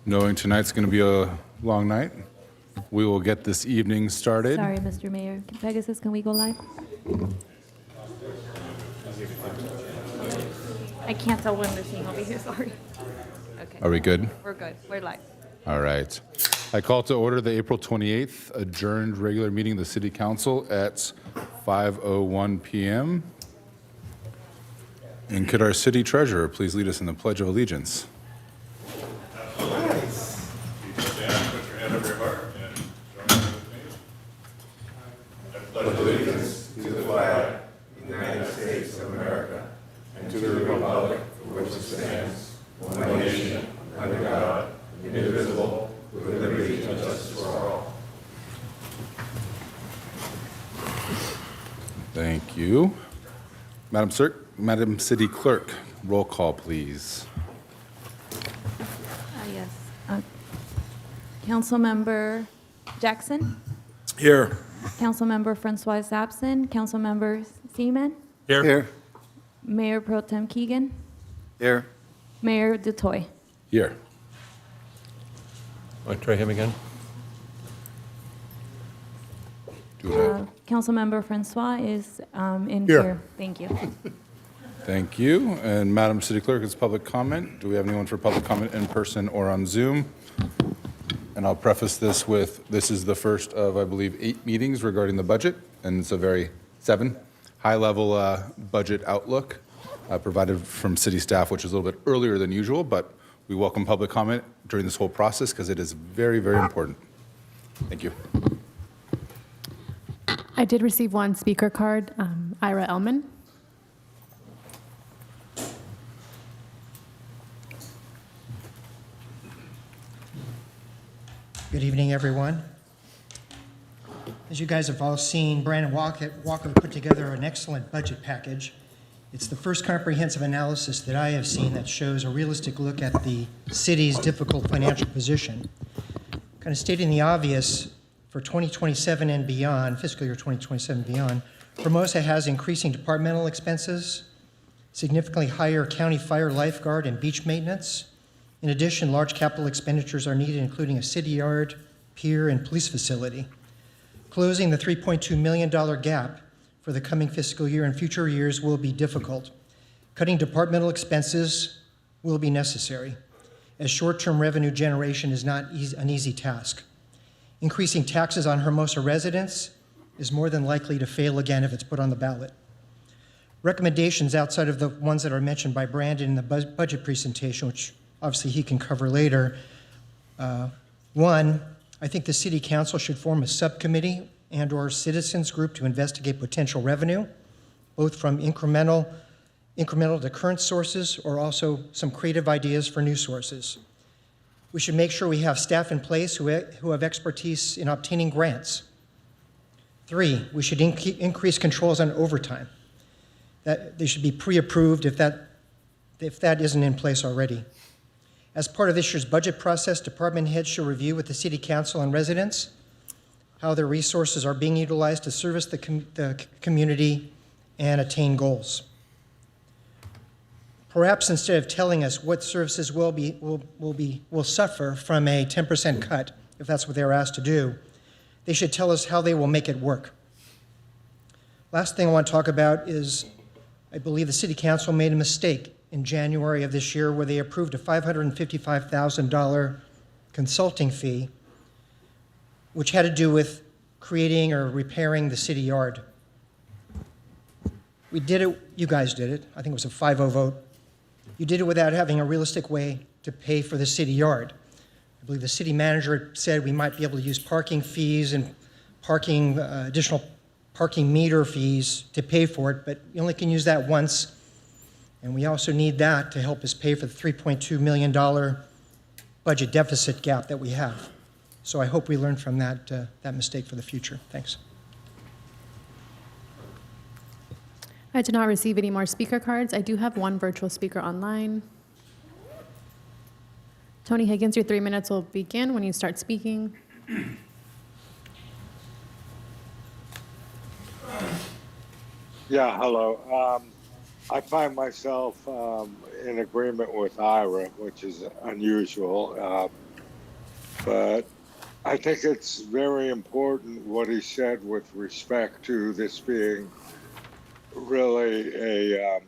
Knowing tonight's going to be a long night, we will get this evening started. Sorry, Mr. Mayor. Pegasus, can we go live? I can't tell when they're seeing over here, sorry. Okay. Are we good? We're good. We're live. All right. I call to order the April 28th adjourned regular meeting of the City Council at 5:01 p.m. And could our city treasurer please lead us in the Pledge of Allegiance? Thank you. Madam City Clerk, roll call, please. Yes. Councilmember Jackson? Here. Councilmember Francois is absent. Councilmember Seaman? Here. Mayor Pro Tem Keegan? Here. Mayor Dutoy? Here. Want to try him again? Councilmember Francois is in Here. here. Thank you. Thank you. And Madam City Clerk, it's public comment. Do we have anyone for public comment in person or on Zoom? And I'll preface this with, this is the first of, I believe, 8 meetings regarding the budget, and it's a very 7 high-level budget outlook provided from city staff, which is a little bit earlier than usual, but we welcome public comment during this whole process because it is very, very important. Thank you. I did receive one speaker card, Ira Elman. Good evening, everyone. As you guys have all seen, Brandon Walker put together an excellent budget package. It's the first comprehensive analysis that I have seen that shows a realistic look at the city's difficult financial position. Kind of stating the obvious, for 2027 and beyond, fiscal year 2027 and beyond, Hermosa has increasing departmental expenses, significantly higher county fire, lifeguard, and beach maintenance. In addition, large capital expenditures are needed, including a city yard, pier, and police facility. Closing the $3.2 million gap for the coming fiscal year and future years will be difficult. Cutting departmental expenses will be necessary, as short-term revenue generation is not an easy task. Increasing taxes on Hermosa residents is more than likely to fail again if it's put on the ballot. Recommendations outside of the ones that are mentioned by Brandon in the budget presentation, which obviously he can cover later. One, I think the City Council should form a subcommittee and/or citizens group to investigate potential revenue, both from incremental to current sources or also some creative ideas for new sources. We should make sure we have staff in place who have expertise in obtaining grants. 3, we should increase controls on overtime. That they should be pre-approved if that isn't in place already. As part of this year's budget process, department heads should review with the City Council and residents how their resources are being utilized to service the community and attain goals. Perhaps instead of telling us what services will suffer from a 10% cut, if that's what they're asked to do, they should tell us how they will make it work. Last thing I want to talk about is, I believe the City Council made a mistake in January of this year where they approved a $555,000 consulting fee, which had to do with creating or repairing the city yard. We did it, you guys did it, I think it was a 5-0 vote. You did it without having a realistic way to pay for the city yard. I believe the city manager said we might be able to use parking fees and additional parking meter fees to pay for it, but you only can use that once. And we also need that to help us pay for the $3.2 million budget deficit gap that we have. So I hope we learn from that mistake for the future. Thanks. I did not receive any more speaker cards. I do have one virtual speaker online. Tony Higgins, your 3 minutes will begin when you start speaking. Yeah, hello. I find myself in agreement with Ira, which is unusual. but I think it's very important what he said with respect to this being really a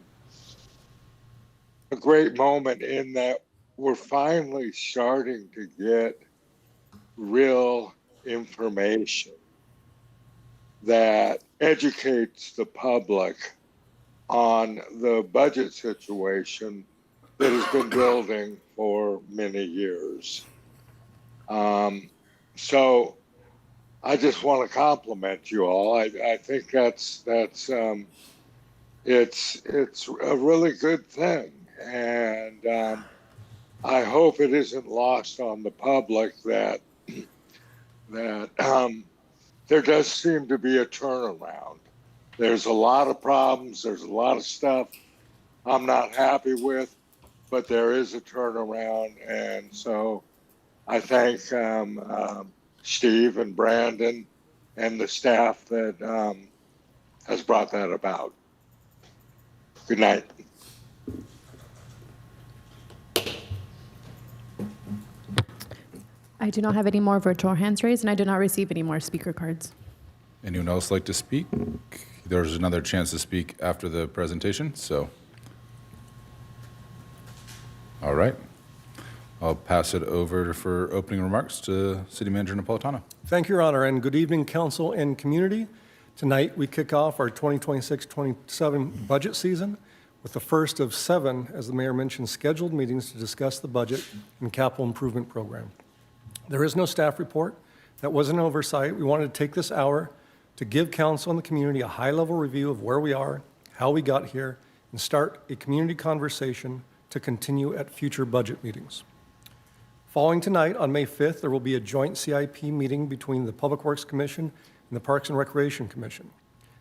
great moment in that we're finally starting to get real information that educates the public on the budget situation that has been building for many years. So I just want to compliment you all. I think it's a really good thing, and I hope it isn't lost on the public that there does seem to be a turnaround. There's a lot of problems. There's a lot of stuff I'm not happy with, but there is a turnaround, and so I thank Steve and Brandon and the staff that has brought that about. Good night. I do not have any more virtual hands raised, and I did not receive any more speaker cards. Anyone else like to speak? There's another chance to speak after the presentation, so. All right. I'll pass it over for opening remarks to City Manager Napolitano. Thank you, Your Honor, and good evening, council and community. Tonight, we kick off our 2026-27 budget season with the first of 7, as the mayor mentioned, scheduled meetings to discuss the budget and capital improvement program. There is no staff report. That was an oversight. We wanted to take this hour to give council and the community a high-level review of where we are, how we got here, and start a community conversation to continue at future budget meetings. Following tonight, on May 5th, there will be a joint CIP meeting between the Public Works Commission and the Parks and Recreation Commission.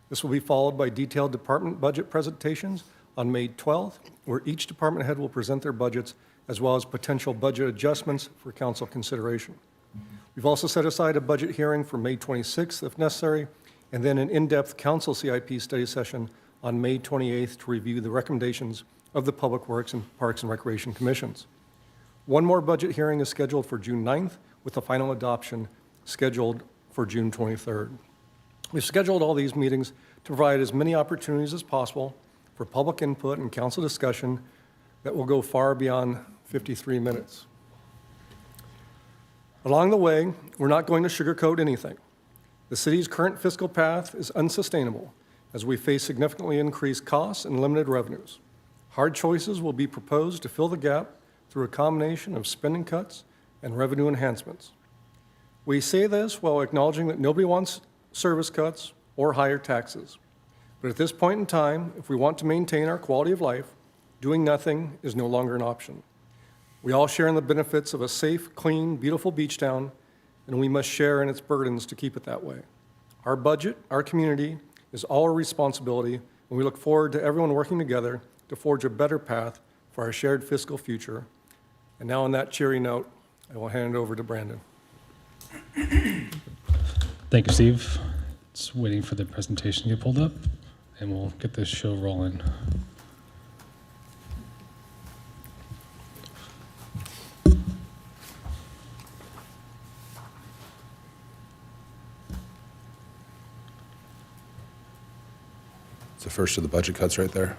This will be followed by detailed department budget presentations on May 12th, where each department head will present their budgets as well as potential budget adjustments for council consideration. We've also set aside a budget hearing for May 26th, if necessary, and then an in-depth council CIP study session on May 28th to review the recommendations of the Public Works and Parks and Recreation Commissions. One more budget hearing is scheduled for June 9th, with the final adoption scheduled for June 23rd. We've scheduled all these meetings to provide as many opportunities as possible for public input and council discussion that will go far beyond 53 minutes. Along the way, we're not going to sugarcoat anything. The city's current fiscal path is unsustainable as we face significantly increased costs and limited revenues. Hard choices will be proposed to fill the gap through a combination of spending cuts and revenue enhancements. We say this while acknowledging that nobody wants service cuts or higher taxes. But at this point in time, if we want to maintain our quality of life, doing nothing is no longer an option. We all share in the benefits of a safe, clean, beautiful beach town, and we must share in its burdens to keep it that way. Our budget, our community, is all our responsibility, and we look forward to everyone working together to forge a better path for our shared fiscal future. And now on that cheery note, I will hand it over to Brandon. Thank you, Steve. Just waiting for the presentation to get pulled up, and we'll get this show rolling. It's the first of the budget cuts right there.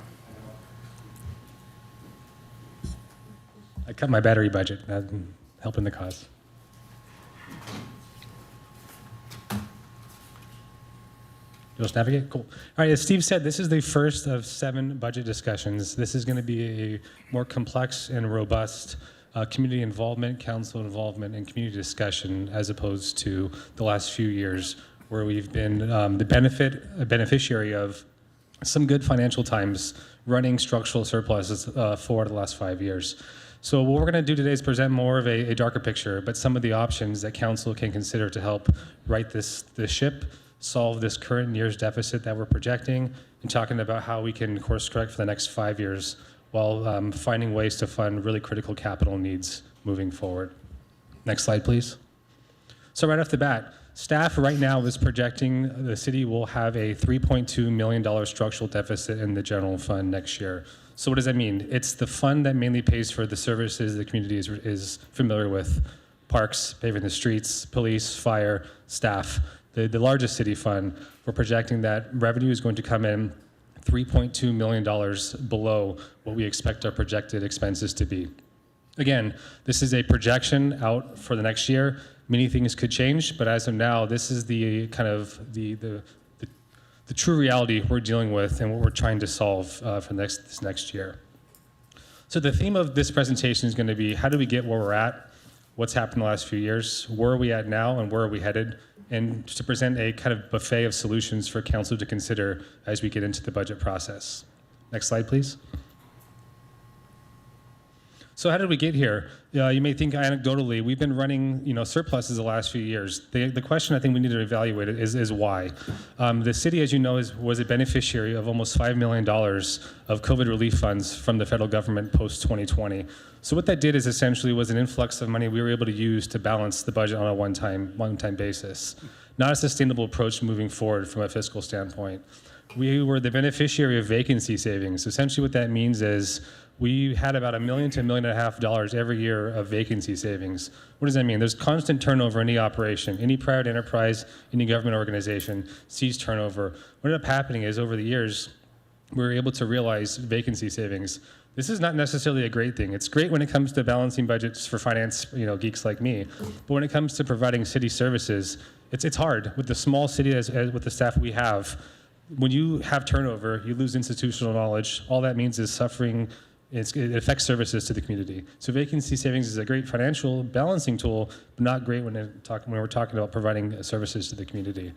I cut my battery budget. That's helping the cause. You'll just navigate? Cool. All right, as Steve said, this is the first of 7 budget discussions. This is going to be a more complex and robust community involvement, council involvement, and community discussion as opposed to the last few years where we've been a beneficiary of some good financial times running structural surpluses for the last 5 years. So what we're going to do today is present more of a darker picture, but some of the options that council can consider to help right this ship, solve this current year's deficit that we're projecting, and talking about how we can course correct for the next 5 years while finding ways to fund really critical capital needs moving forward. Next slide, please. So right off the bat, staff right now is projecting the city will have a $3.2 million structural deficit in the general fund next year. So what does that mean? It's the fund that mainly pays for the services the community is familiar with. parks, paving the streets, police, fire, staff. The largest city fund, we're projecting that revenue is going to come in $3.2 million below what we expect our projected expenses to be. Again, this is a projection out for the next year. Many things could change, but as of now, this is the kind of the true reality we're dealing with and what we're trying to solve for this next year. So the theme of this presentation is going to be, how do we get where we're at? What's happened in the last few years? Where are we at now and where are we headed? And to present a kind of buffet of solutions for council to consider as we get into the budget process. Next slide, please. So how did we get here? You may think anecdotally, we've been running surpluses the last few years. The question I think we need to evaluate is why. The city, as you know, was a beneficiary of almost $5 million of COVID relief funds from the federal government post-2020. So what that did is essentially was an influx of money we were able to use to balance the budget on a one-time basis. Not a sustainable approach moving forward from a fiscal standpoint. We were the beneficiary of vacancy savings. Essentially what that means is we had about $1 million to $1.5 million every year of vacancy savings. What does that mean? There's constant turnover in any operation. Any private enterprise, any government organization sees turnover. What ended up happening is over the years, we were able to realize vacancy savings. This is not necessarily a great thing. It's great when it comes to balancing budgets for finance, geeks like me. But when it comes to providing city services, it's hard. With the small city, with the staff we have, when you have turnover, you lose institutional knowledge. All that means is suffering. It affects services to the community. So vacancy savings is a great financial balancing tool, but not great when we're talking about providing services to the community.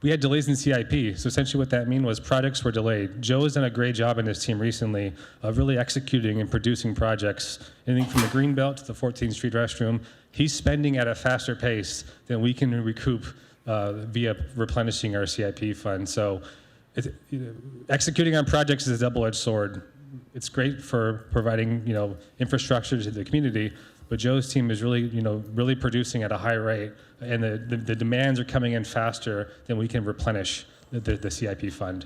We had delays in CIP. So essentially what that meant was projects were delayed. Joe has done a great job in his team recently of really executing and producing projects. Anything from the Greenbelt to the 14th Street restroom. He's spending at a faster pace than we can recoup via replenishing our CIP fund. So executing on projects is a double-edged sword. It's great for providing, infrastructure to the community, but Joe's team is really, really producing at a high rate, and the demands are coming in faster than we can replenish the CIP fund.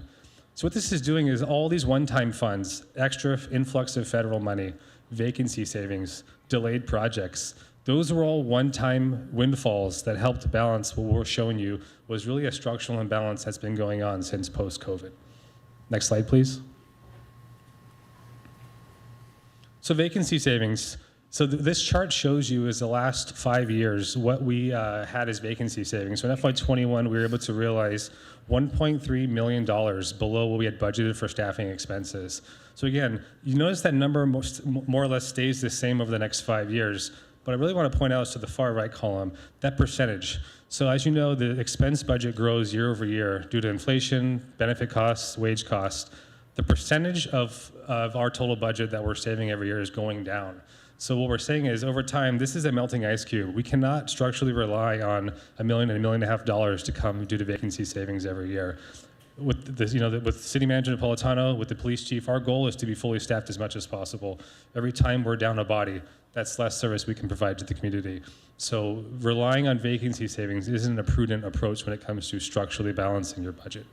So what this is doing is all these one-time funds, extra influx of federal money, vacancy savings, delayed projects, those were all one-time windfalls that helped balance what we're showing you was really a structural imbalance that's been going on since post-COVID. Next slide, please. So vacancy savings. So this chart shows you is the last 5 years what we had as vacancy savings. So in FY21, we were able to realize $1.3 million below what we had budgeted for staffing expenses. So again, you notice that number more or less stays the same over the next 5 years. But I really want to point out to the far right column, that percentage. So as you know, the expense budget grows year over year due to inflation, benefit costs, wage costs. The percentage of our total budget that we're saving every year is going down. So what we're saying is, over time, this is a melting ice cube. We cannot structurally rely on $1 million and $1.5 million to come due to vacancy savings every year. With this, with City Manager Napolitano, with the police chief, our goal is to be fully staffed as much as possible. Every time we're down a body, that's less service we can provide to the community. So relying on vacancy savings isn't a prudent approach when it comes to structurally balancing your budget.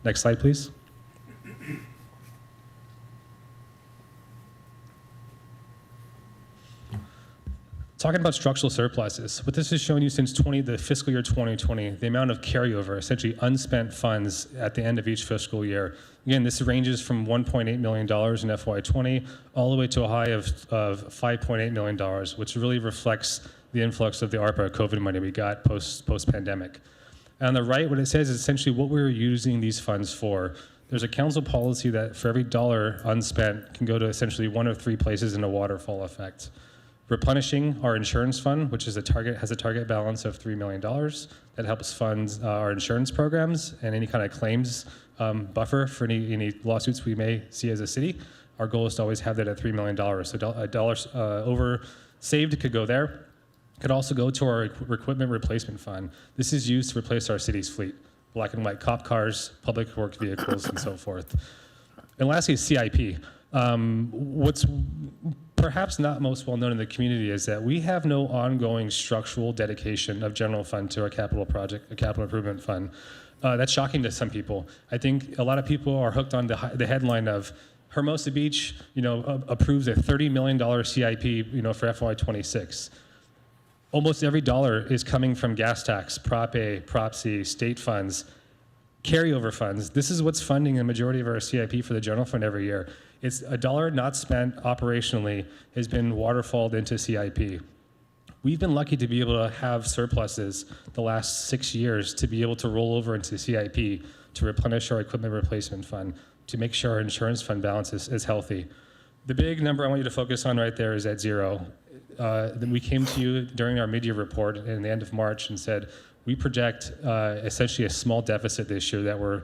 Next slide, please. Talking about structural surpluses, what this is showing you since the fiscal year 2020, the amount of carryover, essentially unspent funds at the end of each fiscal year. Again, this ranges from $1.8 million in FY20 all the way to a high of $5.8 million, which really reflects the influx of the ARPA COVID money we got post-pandemic. And on the right, what it says is essentially what we were using these funds for. There's a council policy that for every dollar unspent can go to essentially one of three places in a waterfall effect. Replenishing our insurance fund, which has a target balance of $3 million. That helps fund our insurance programs and any kind of claims buffer for any lawsuits we may see as a city. Our goal is to always have that at $3 million. So a dollar over saved could go there. Could also go to our equipment replacement fund. This is used to replace our city's fleet. Black and white cop cars, public work vehicles, and so forth. And lastly, CIP. What's perhaps not most well known in the community is that we have no ongoing structural dedication of general fund to our capital project, a capital improvement fund. That's shocking to some people. I think a lot of people are hooked on the headline of Hermosa Beach, approves a $30 million CIP, for FY26. Almost every dollar is coming from gas tax, Prop A, Prop C, state funds, carryover funds. This is what's funding the majority of our CIP for the general fund every year. It's a dollar not spent operationally has been waterfalled into CIP. We've been lucky to be able to have surpluses the last 6 years to be able to roll over into CIP to replenish our equipment replacement fund, to make sure our insurance fund balance is healthy. The big number I want you to focus on right there is at zero. Then we came to you during our mid-year report in the end of March and said, we project essentially a small deficit this year that we're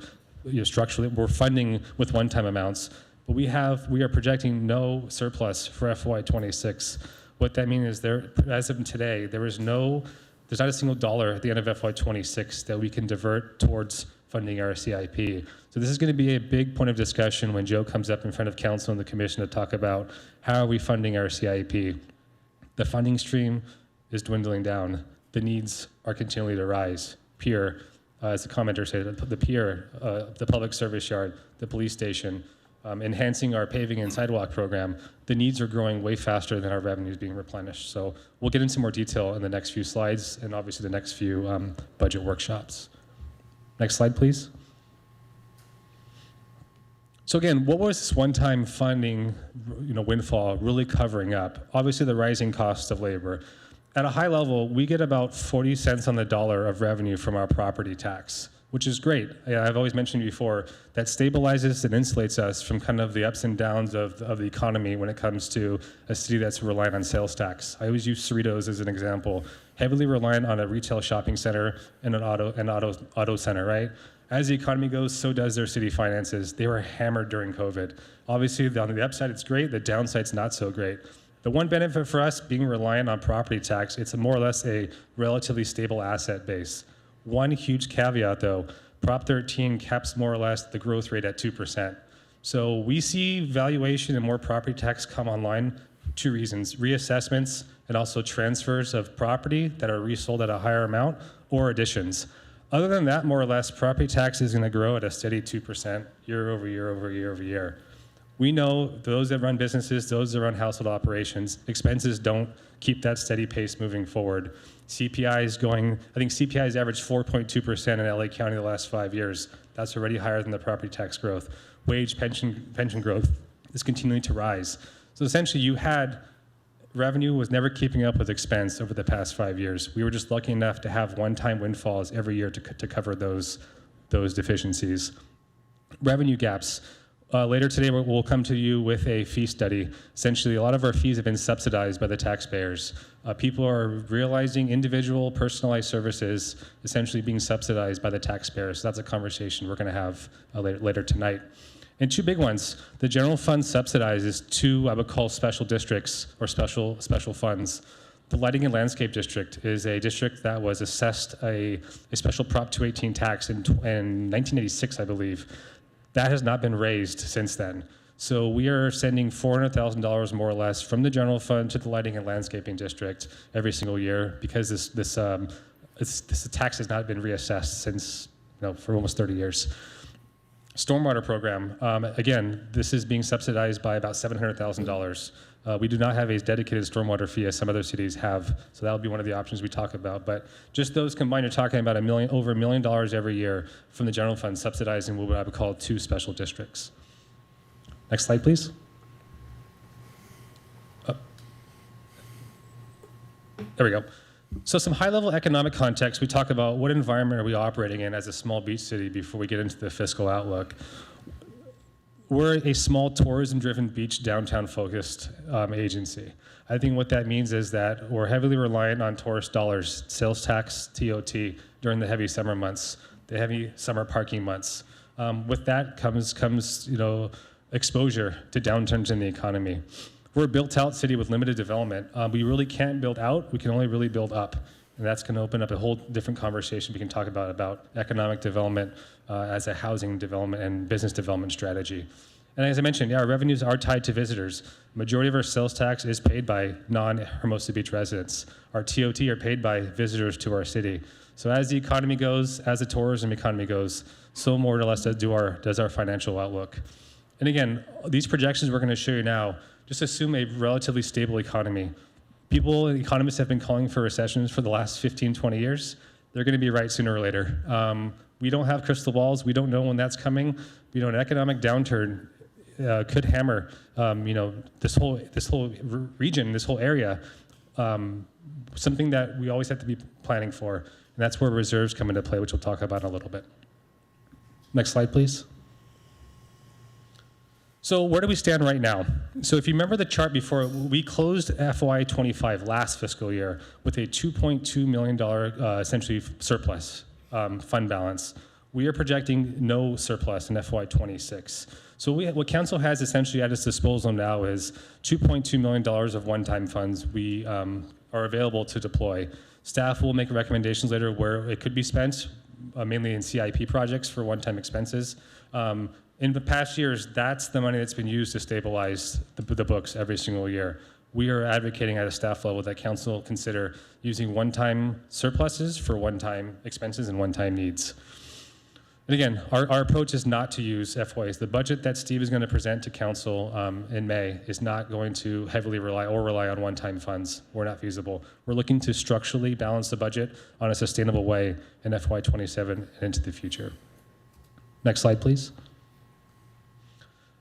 structurally, we're funding with one-time amounts, but we are projecting no surplus for FY26. What that means is as of today, there's not a single dollar at the end of FY26 that we can divert towards funding our CIP. So this is going to be a big point of discussion when Joe comes up in front of council and the commission to talk about how are we funding our CIP. The funding stream is dwindling down. The needs are continually to rise. Pier, as the commenter said, the pier, the public service yard, the police station, enhancing our paving and sidewalk program, the needs are growing way faster than our revenues being replenished. So we'll get into more detail in the next few slides and obviously the next few budget workshops. Next slide, please. So again, what was this one-time funding, windfall really covering up? Obviously the rising cost of labor. At a high level, we get about 40 cents on the dollar of revenue from our property tax, which is great. I've always mentioned before that stabilizes and insulates us from kind of the ups and downs of the economy when it comes to a city that's reliant on sales tax. I always use Cerritos as an example, heavily reliant on a retail shopping center and an auto center, right? As the economy goes, so does their city finances. They were hammered during COVID. Obviously, on the upside, it's great. The downside's not so great. The one benefit for us being reliant on property tax, it's more or less a relatively stable asset base. One huge caveat though, Prop 13 caps more or less the growth rate at 2%. So we see valuation and more property tax come online, two reasons, reassessments and also transfers of property that are resold at a higher amount or additions. Other than that, more or less, property tax is gonna grow at a steady 2% year over year over year over year. We know those that run businesses, those that run household operations, expenses don't keep that steady pace moving forward. CPI is going, I think CPI has averaged 4.2% in LA County the last 5 years. That's already higher than the property tax growth. Wage pension growth is continuing to rise. So essentially you had revenue was never keeping up with expense over the past 5 years. We were just lucky enough to have one-time windfalls every year to cover those deficiencies. Revenue gaps. Later today, we'll come to you with a fee study. Essentially, a lot of our fees have been subsidized by the taxpayers. People are realizing individual personalized services essentially being subsidized by the taxpayers. So that's a conversation we're going to have later tonight. And two big ones. The general fund subsidizes two, I would call special districts or special funds. The Lighting and Landscape District is a district that was assessed a special Prop 218 tax in 1986, I believe. That has not been raised since then. So we are sending $400,000 more or less from the general fund to the Lighting and Landscaping District every single year because this tax has not been reassessed since, for almost 30 years. Stormwater program, again, this is being subsidized by about $700,000. We do not have a dedicated stormwater fee as some other cities have, so that'll be one of the options we talk about. But just those combined, you're talking about over $1 million every year from the general fund subsidizing what I would call two special districts. Next slide, please. There we go. So some high-level economic context, we talk about what environment are we operating in as a small beach city before we get into the fiscal outlook. We're a small tourism-driven beach downtown-focused agency. I think what that means is that we're heavily reliant on tourist dollars, sales tax, TOT, during the heavy summer months, the heavy summer parking months. With that comes exposure to downturns in the economy. We're a built-out city with limited development. We really can't build out, we can only really build up. And that's going to open up a whole different conversation we can talk about economic development as a housing development and business development strategy. And as I mentioned, our revenues are tied to visitors. Majority of our sales tax is paid by non-Hermosa Beach residents. Our TOT are paid by visitors to our city. So as the economy goes, as the tourism economy goes, so more or less does our financial outlook. And again, these projections we're going to show you now just assume a relatively stable economy. Economists have been calling for recessions for the last 15, 20 years. They're going to be right sooner or later. We don't have crystal balls. We don't know when that's coming. We know an economic downturn could hammer, this whole region, this whole area. Something that we always have to be planning for, and that's where reserves come into play, which we'll talk about in a little bit. Next slide, please. So where do we stand right now? So if you remember the chart before, we closed FY25 last fiscal year with a $2.2 million essentially surplus fund balance. We are projecting no surplus in FY26. So what council has essentially at its disposal now is $2.2 million of one-time funds we are available to deploy. Staff will make recommendations later where it could be spent, mainly in CIP projects for one-time expenses. In the past years, that's the money that's been used to stabilize the books every single year. We are advocating at a staff level that council consider using one-time surpluses for one-time expenses and one-time needs. And again, our approach is not to use FOIs. The budget that Steve is going to present to council in May is not going to heavily rely on one-time funds. We're not feasible. We're looking to structurally balance the budget on a sustainable way in FY27 and into the future. Next slide, please.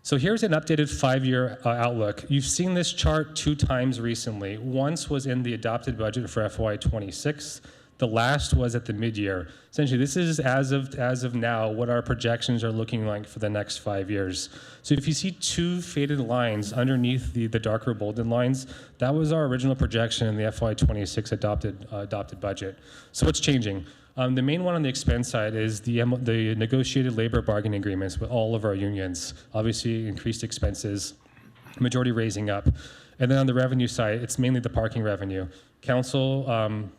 So here's an updated 5-year outlook. You've seen this chart 2 times recently. Once was in the adopted budget for FY26. The last was at the mid-year. Essentially, this is as of now what our projections are looking like for the next 5 years. So if you see 2 faded lines underneath the darker bolded lines, that was our original projection in the FY26 adopted budget. So what's changing? The main one on the expense side is the negotiated labor bargaining agreements with all of our unions. Obviously, increased expenses, majority raising up. And then on the revenue side, it's mainly the parking revenue. Council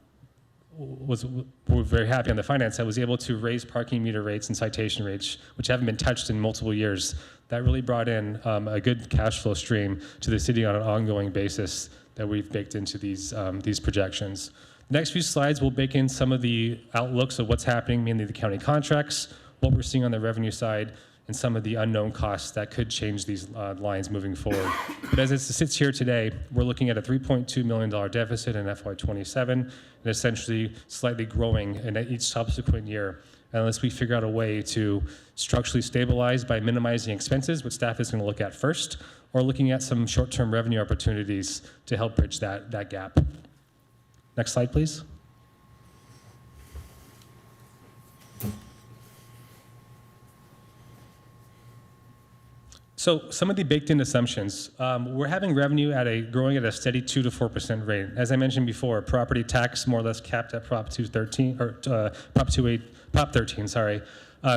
we're very happy on the finance side, was able to raise parking meter rates and citation rates, which haven't been touched in multiple years. That really brought in a good cash flow stream to the city on an ongoing basis that we've baked into these projections. The next few slides will bake in some of the outlooks of what's happening, mainly the county contracts, what we're seeing on the revenue side, and some of the unknown costs that could change these lines moving forward. But as it sits here today, we're looking at a $3.2 million deficit in FY27, and essentially slightly growing in each subsequent year, unless we figure out a way to structurally stabilize by minimizing expenses, which staff is going to look at first, or looking at some short-term revenue opportunities to help bridge that gap. Next slide, please. So some of the baked-in assumptions, we're having revenue growing at a steady 2 to 4% rate. As I mentioned before, property tax more or less capped at Prop 213, or Prop 13, sorry.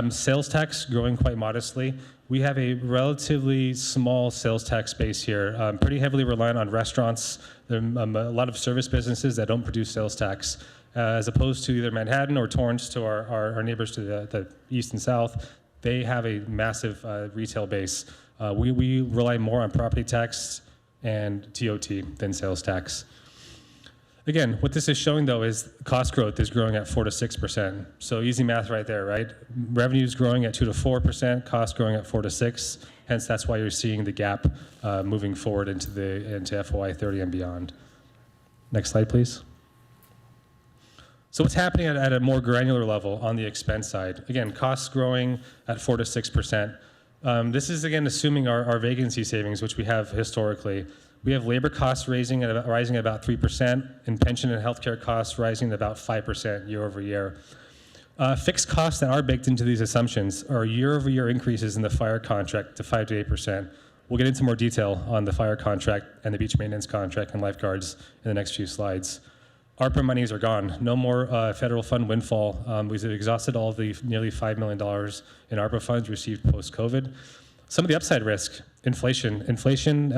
Sales tax growing quite modestly. We have a relatively small sales tax base here, pretty heavily reliant on restaurants. There are a lot of service businesses that don't produce sales tax, as opposed to either Manhattan or Torrance to our neighbors to the east and south. They have a massive retail base. We rely more on property tax and TOT than sales tax. Again, what this is showing, though, is cost growth is growing at 4 to 6%. So easy math right there, right? Revenue is growing at 2 to 4%, cost growing at 4 to 6. Hence, that's why you're seeing the gap moving forward into FY30 and beyond. Next slide, please. So what's happening at a more granular level on the expense side? Again, costs growing at 4 to 6%. This is, again, assuming our vacancy savings, which we have historically. We have labor costs rising at about 3%, and pension and healthcare costs rising at about 5% year over year. Fixed costs that are baked into these assumptions are year-over-year increases in the fire contract to 5 to 8%. We'll get into more detail on the fire contract and the beach maintenance contract and lifeguards in the next few slides. ARPA monies are gone. No more federal fund windfall. We've exhausted all of the nearly $5 million in ARPA funds received post-COVID. Some of the upside risk, inflation. Inflation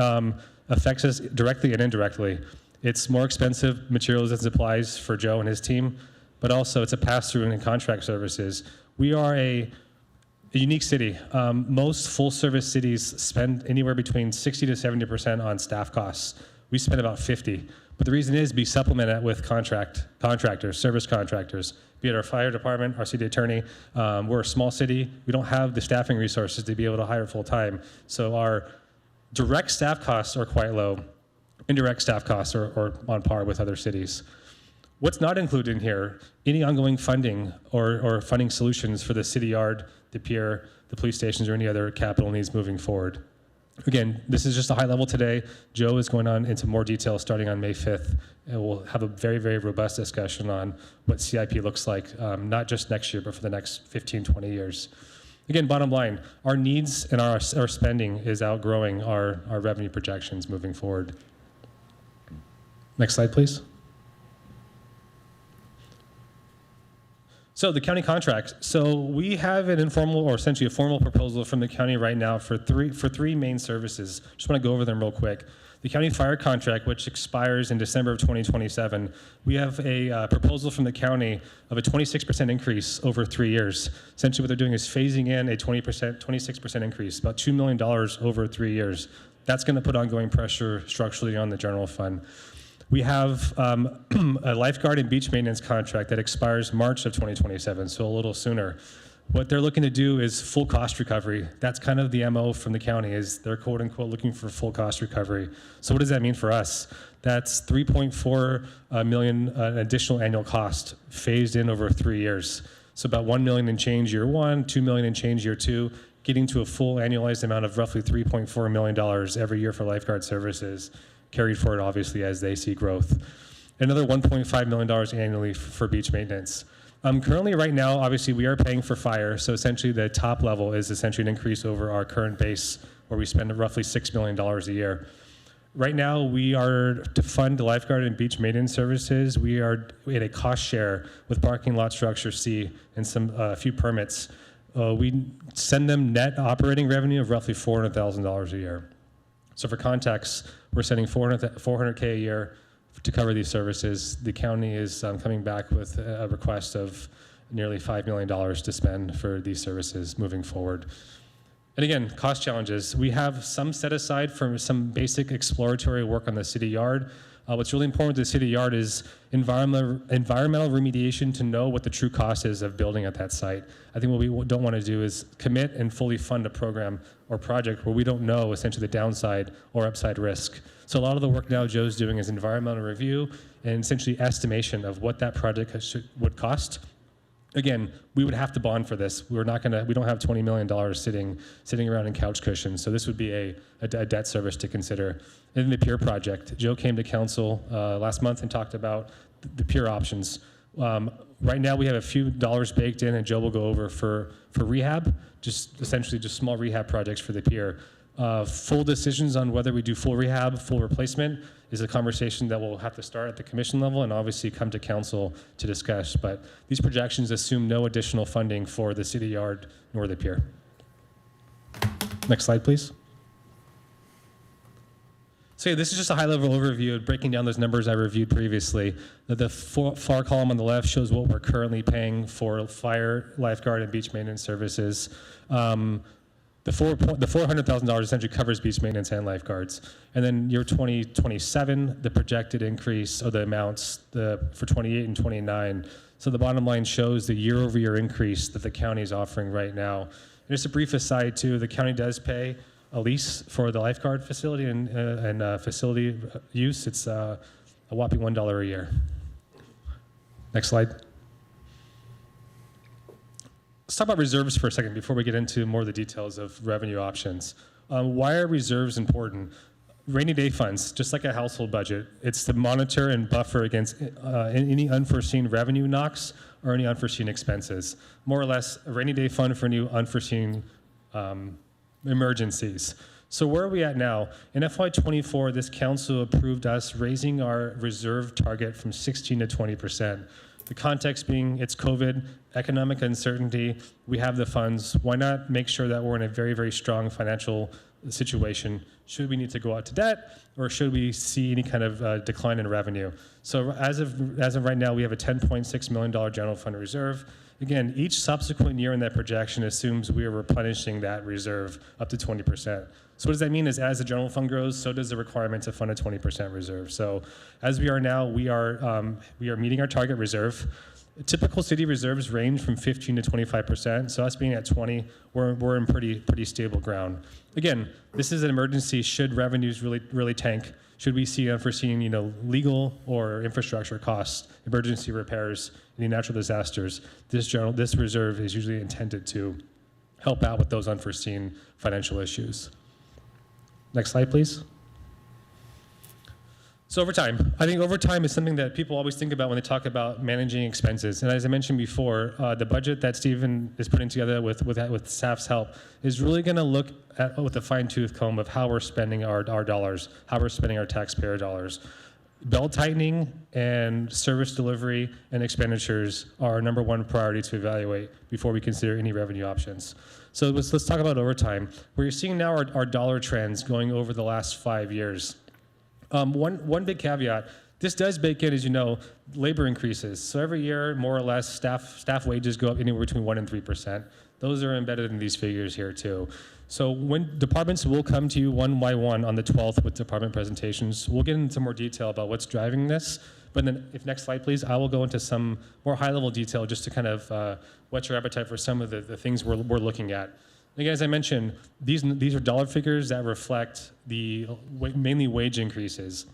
affects us directly and indirectly. It's more expensive materials and supplies for Joe and his team, but also it's a pass-through in contract services. We are a unique city. Most full-service cities spend anywhere between 60 to 70% on staff costs. We spend about 50. But the reason is we supplement it with contractors, service contractors, be it our fire department, our city attorney. We're a small city. We don't have the staffing resources to be able to hire full-time. So our direct staff costs are quite low. Indirect staff costs are on par with other cities. What's not included in here, any ongoing funding or funding solutions for the city yard, the pier, the police stations, or any other capital needs moving forward. Again, this is just a high level today. Joe is going on into more detail starting on May 5th, and we'll have a very, very robust discussion on what CIP looks like, not just next year, but for the next 15, 20 years. Again, bottom line, our needs and our spending is outgrowing our revenue projections moving forward. Next slide, please. So the county contract. So we have an informal or essentially a formal proposal from the county right now for three main services. Just want to go over them real quick. The county fire contract, which expires in December of 2027. We have a proposal from the county of a 26% increase over 3 years. Essentially what they're doing is phasing in a 26% increase, about $2 million over 3 years. That's going to put ongoing pressure structurally on the general fund. We have a lifeguard and beach maintenance contract that expires March of 2027, so a little sooner. What they're looking to do is full cost recovery. That's kind of the MO from the county, is they're quote unquote looking for full cost recovery. So what does that mean for us? That's 3.4 million additional annual cost phased in over 3 years. So about 1 million and change year one, 2 million and change year two, getting to a full annualized amount of roughly $3.4 million every year for lifeguard services, carried forward obviously as they see growth. Another $1.5 million annually for beach maintenance. Currently right now, obviously we are paying for fire, so essentially the top level is essentially an increase over our current base where we spend roughly $6 million a year. Right now we are, to fund the lifeguard and beach maintenance services, we are at a cost share with parking lot structure C and a few permits. We send them net operating revenue of roughly $400,000 a year. So for context, we're sending $400K a year to cover these services. The county is coming back with a request of nearly $5 million to spend for these services moving forward. And again, cost challenges. We have some set aside for some basic exploratory work on the city yard. What's really important to the city yard is environmental remediation to know what the true cost is of building at that site. I think what we don't want to do is commit and fully fund a program or project where we don't know essentially the downside or upside risk. So a lot of the work now Joe's doing is environmental review and essentially estimation of what that project would cost. Again, we would have to bond for this. We don't have $20 million sitting around in couch cushions. So this would be a debt service to consider. And then the pier project. Joe came to council last month and talked about the pier options. Right now we have a few dollars baked in, and Joe will go over for rehab, essentially just small rehab projects for the pier. Full decisions on whether we do full rehab, full replacement is a conversation that we'll have to start at the commission level and obviously come to council to discuss. But these projections assume no additional funding for the city yard nor the pier. Next slide, please. So yeah, this is just a high-level overview of breaking down those numbers I reviewed previously. The far column on the left shows what we're currently paying for fire, lifeguard, and beach maintenance services. The $400,000 essentially covers beach maintenance and lifeguards. And then year 2027, the projected increase, or the amounts for 28 and 29. So the bottom line shows the year-over-year increase that the county is offering right now. And just a brief aside too, the county does pay a lease for the lifeguard facility and facility use. It's a whopping $1 a year. Next slide. Let's talk about reserves for a second before we get into more of the details of revenue options. Why are reserves important? Rainy day funds, just like a household budget, it's to monitor and buffer against any unforeseen revenue knocks or any unforeseen expenses. More or less, a rainy day fund for new unforeseen emergencies. So where are we at now? In FY24, this council approved us raising our reserve target from 16 to 20%. The context being it's COVID, economic uncertainty, we have the funds. Why not make sure that we're in a very, very strong financial situation? Should we need to go out to debt, or should we see any kind of decline in revenue? So as of right now, we have a $10.6 million general fund reserve. Again, each subsequent year in that projection assumes we are replenishing that reserve up to 20%. So what does that mean is as the general fund grows, so does the requirement to fund a 20% reserve. So as we are now, we are meeting our target reserve. Typical city reserves range from 15 to 25%. So us being at 20, we're in pretty stable ground. Again, this is an emergency. Should revenues really tank? Should we see unforeseen, legal or infrastructure costs, emergency repairs, any natural disasters? This reserve is usually intended to help out with those unforeseen financial issues. Next slide, please. So overtime. I think overtime is something that people always think about when they talk about managing expenses. And as I mentioned before, the budget that Stephen is putting together with staff's help is really going to look at with a fine-tooth comb of how we're spending our dollars, how we're spending our taxpayer dollars. Belt tightening and service delivery and expenditures are our number one priority to evaluate before we consider any revenue options. So let's talk about overtime. We're seeing now our dollar trends going over the last 5 years. One big caveat, this does bake in, as you know, labor increases. So every year, more or less, staff wages go up anywhere between 1% and 3%. Those are embedded in these figures here too. So when departments will come to you one by one on the 12th with department presentations, we'll get into more detail about what's driving this. But then, if next slide, please, I will go into some more high-level detail just to kind of whet your appetite for some of the things we're looking at. Again, as I mentioned, these are dollar figures that reflect the mainly wage increases.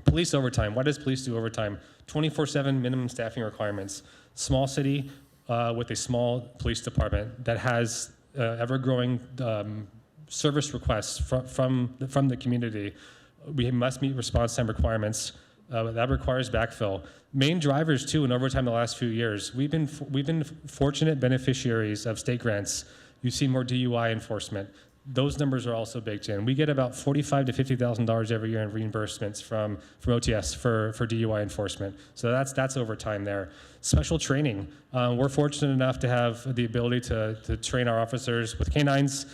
Police overtime. Why does police do overtime? 24/7 minimum staffing requirements. Small city with a small police department that has ever-growing service requests from the community. We must meet response time requirements. That requires backfill. Main drivers too in overtime the last few years. We've been fortunate beneficiaries of state grants. You've seen more DUI enforcement. Those numbers are also baked in. We get about $45,000 to $50,000 every year in reimbursements from OTS for DUI enforcement. So that's overtime there. Special training. We're fortunate enough to have the ability to train our officers with canines,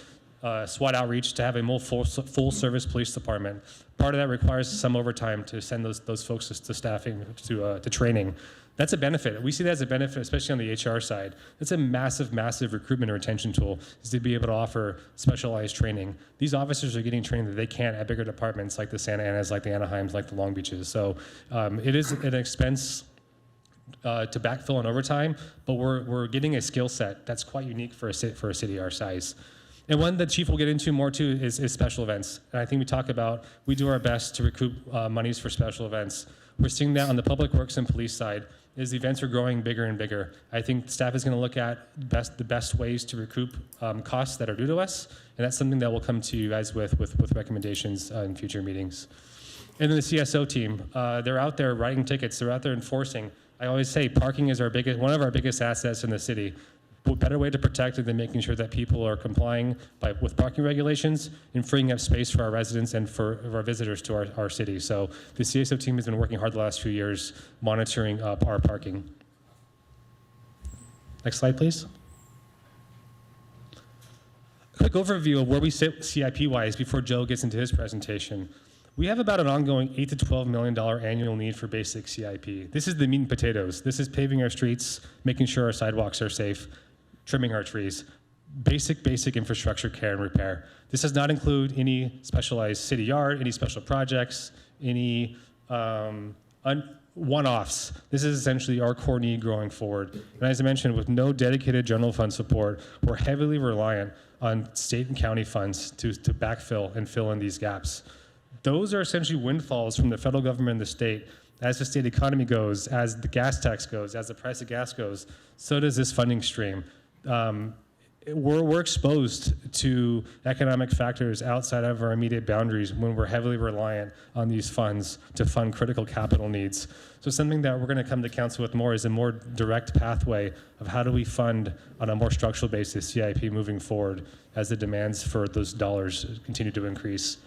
SWAT outreach, to have a more full service police department. Part of that requires some overtime to send those folks to staffing, to training. That's a benefit. We see that as a benefit, especially on the HR side. It's a massive recruitment and retention tool, is to be able to offer specialized training. These officers are getting training that they can't at bigger departments like the Santa Anas, like the Anaheims, like the Long Beaches. So it is an expense to backfill on overtime, but we're getting a skill set that's quite unique for a city our size. And one that Chief will get into more too is special events. And I think we do our best to recoup monies for special events. We're seeing that on the public works and police side, as the events are growing bigger and bigger. I think staff is going to look at the best ways to recoup costs that are due to us, and that's something that we'll come to you guys with recommendations in future meetings. And then the CSO team, they're out there writing tickets, they're out there enforcing. I always say parking is one of our biggest assets in the city. What better way to protect it than making sure that people are complying with parking regulations and freeing up space for our residents and for our visitors to our city. So the CSO team has been working hard the last few years monitoring our parking. Next slide, please. Quick overview of where we sit CIP-wise before Joe gets into his presentation. We have about an ongoing $8 to $12 million annual need for basic CIP. This is the meat and potatoes. This is paving our streets, making sure our sidewalks are safe, trimming our trees, basic infrastructure care and repair. This does not include any specialized city yard, any special projects, any one-offs. This is essentially our core need going forward. And as I mentioned, with no dedicated general fund support, we're heavily reliant on state and county funds to backfill and fill in these gaps. Those are essentially windfalls from the federal government and the state. As the state economy goes, as the gas tax goes, as the price of gas goes, so does this funding stream. We're exposed to economic factors outside of our immediate boundaries when we're heavily reliant on these funds to fund critical capital needs. So something that we're going to come to council with more is a more direct pathway of how do we fund on a more structural basis CIP moving forward as the demands for those dollars continue to increase.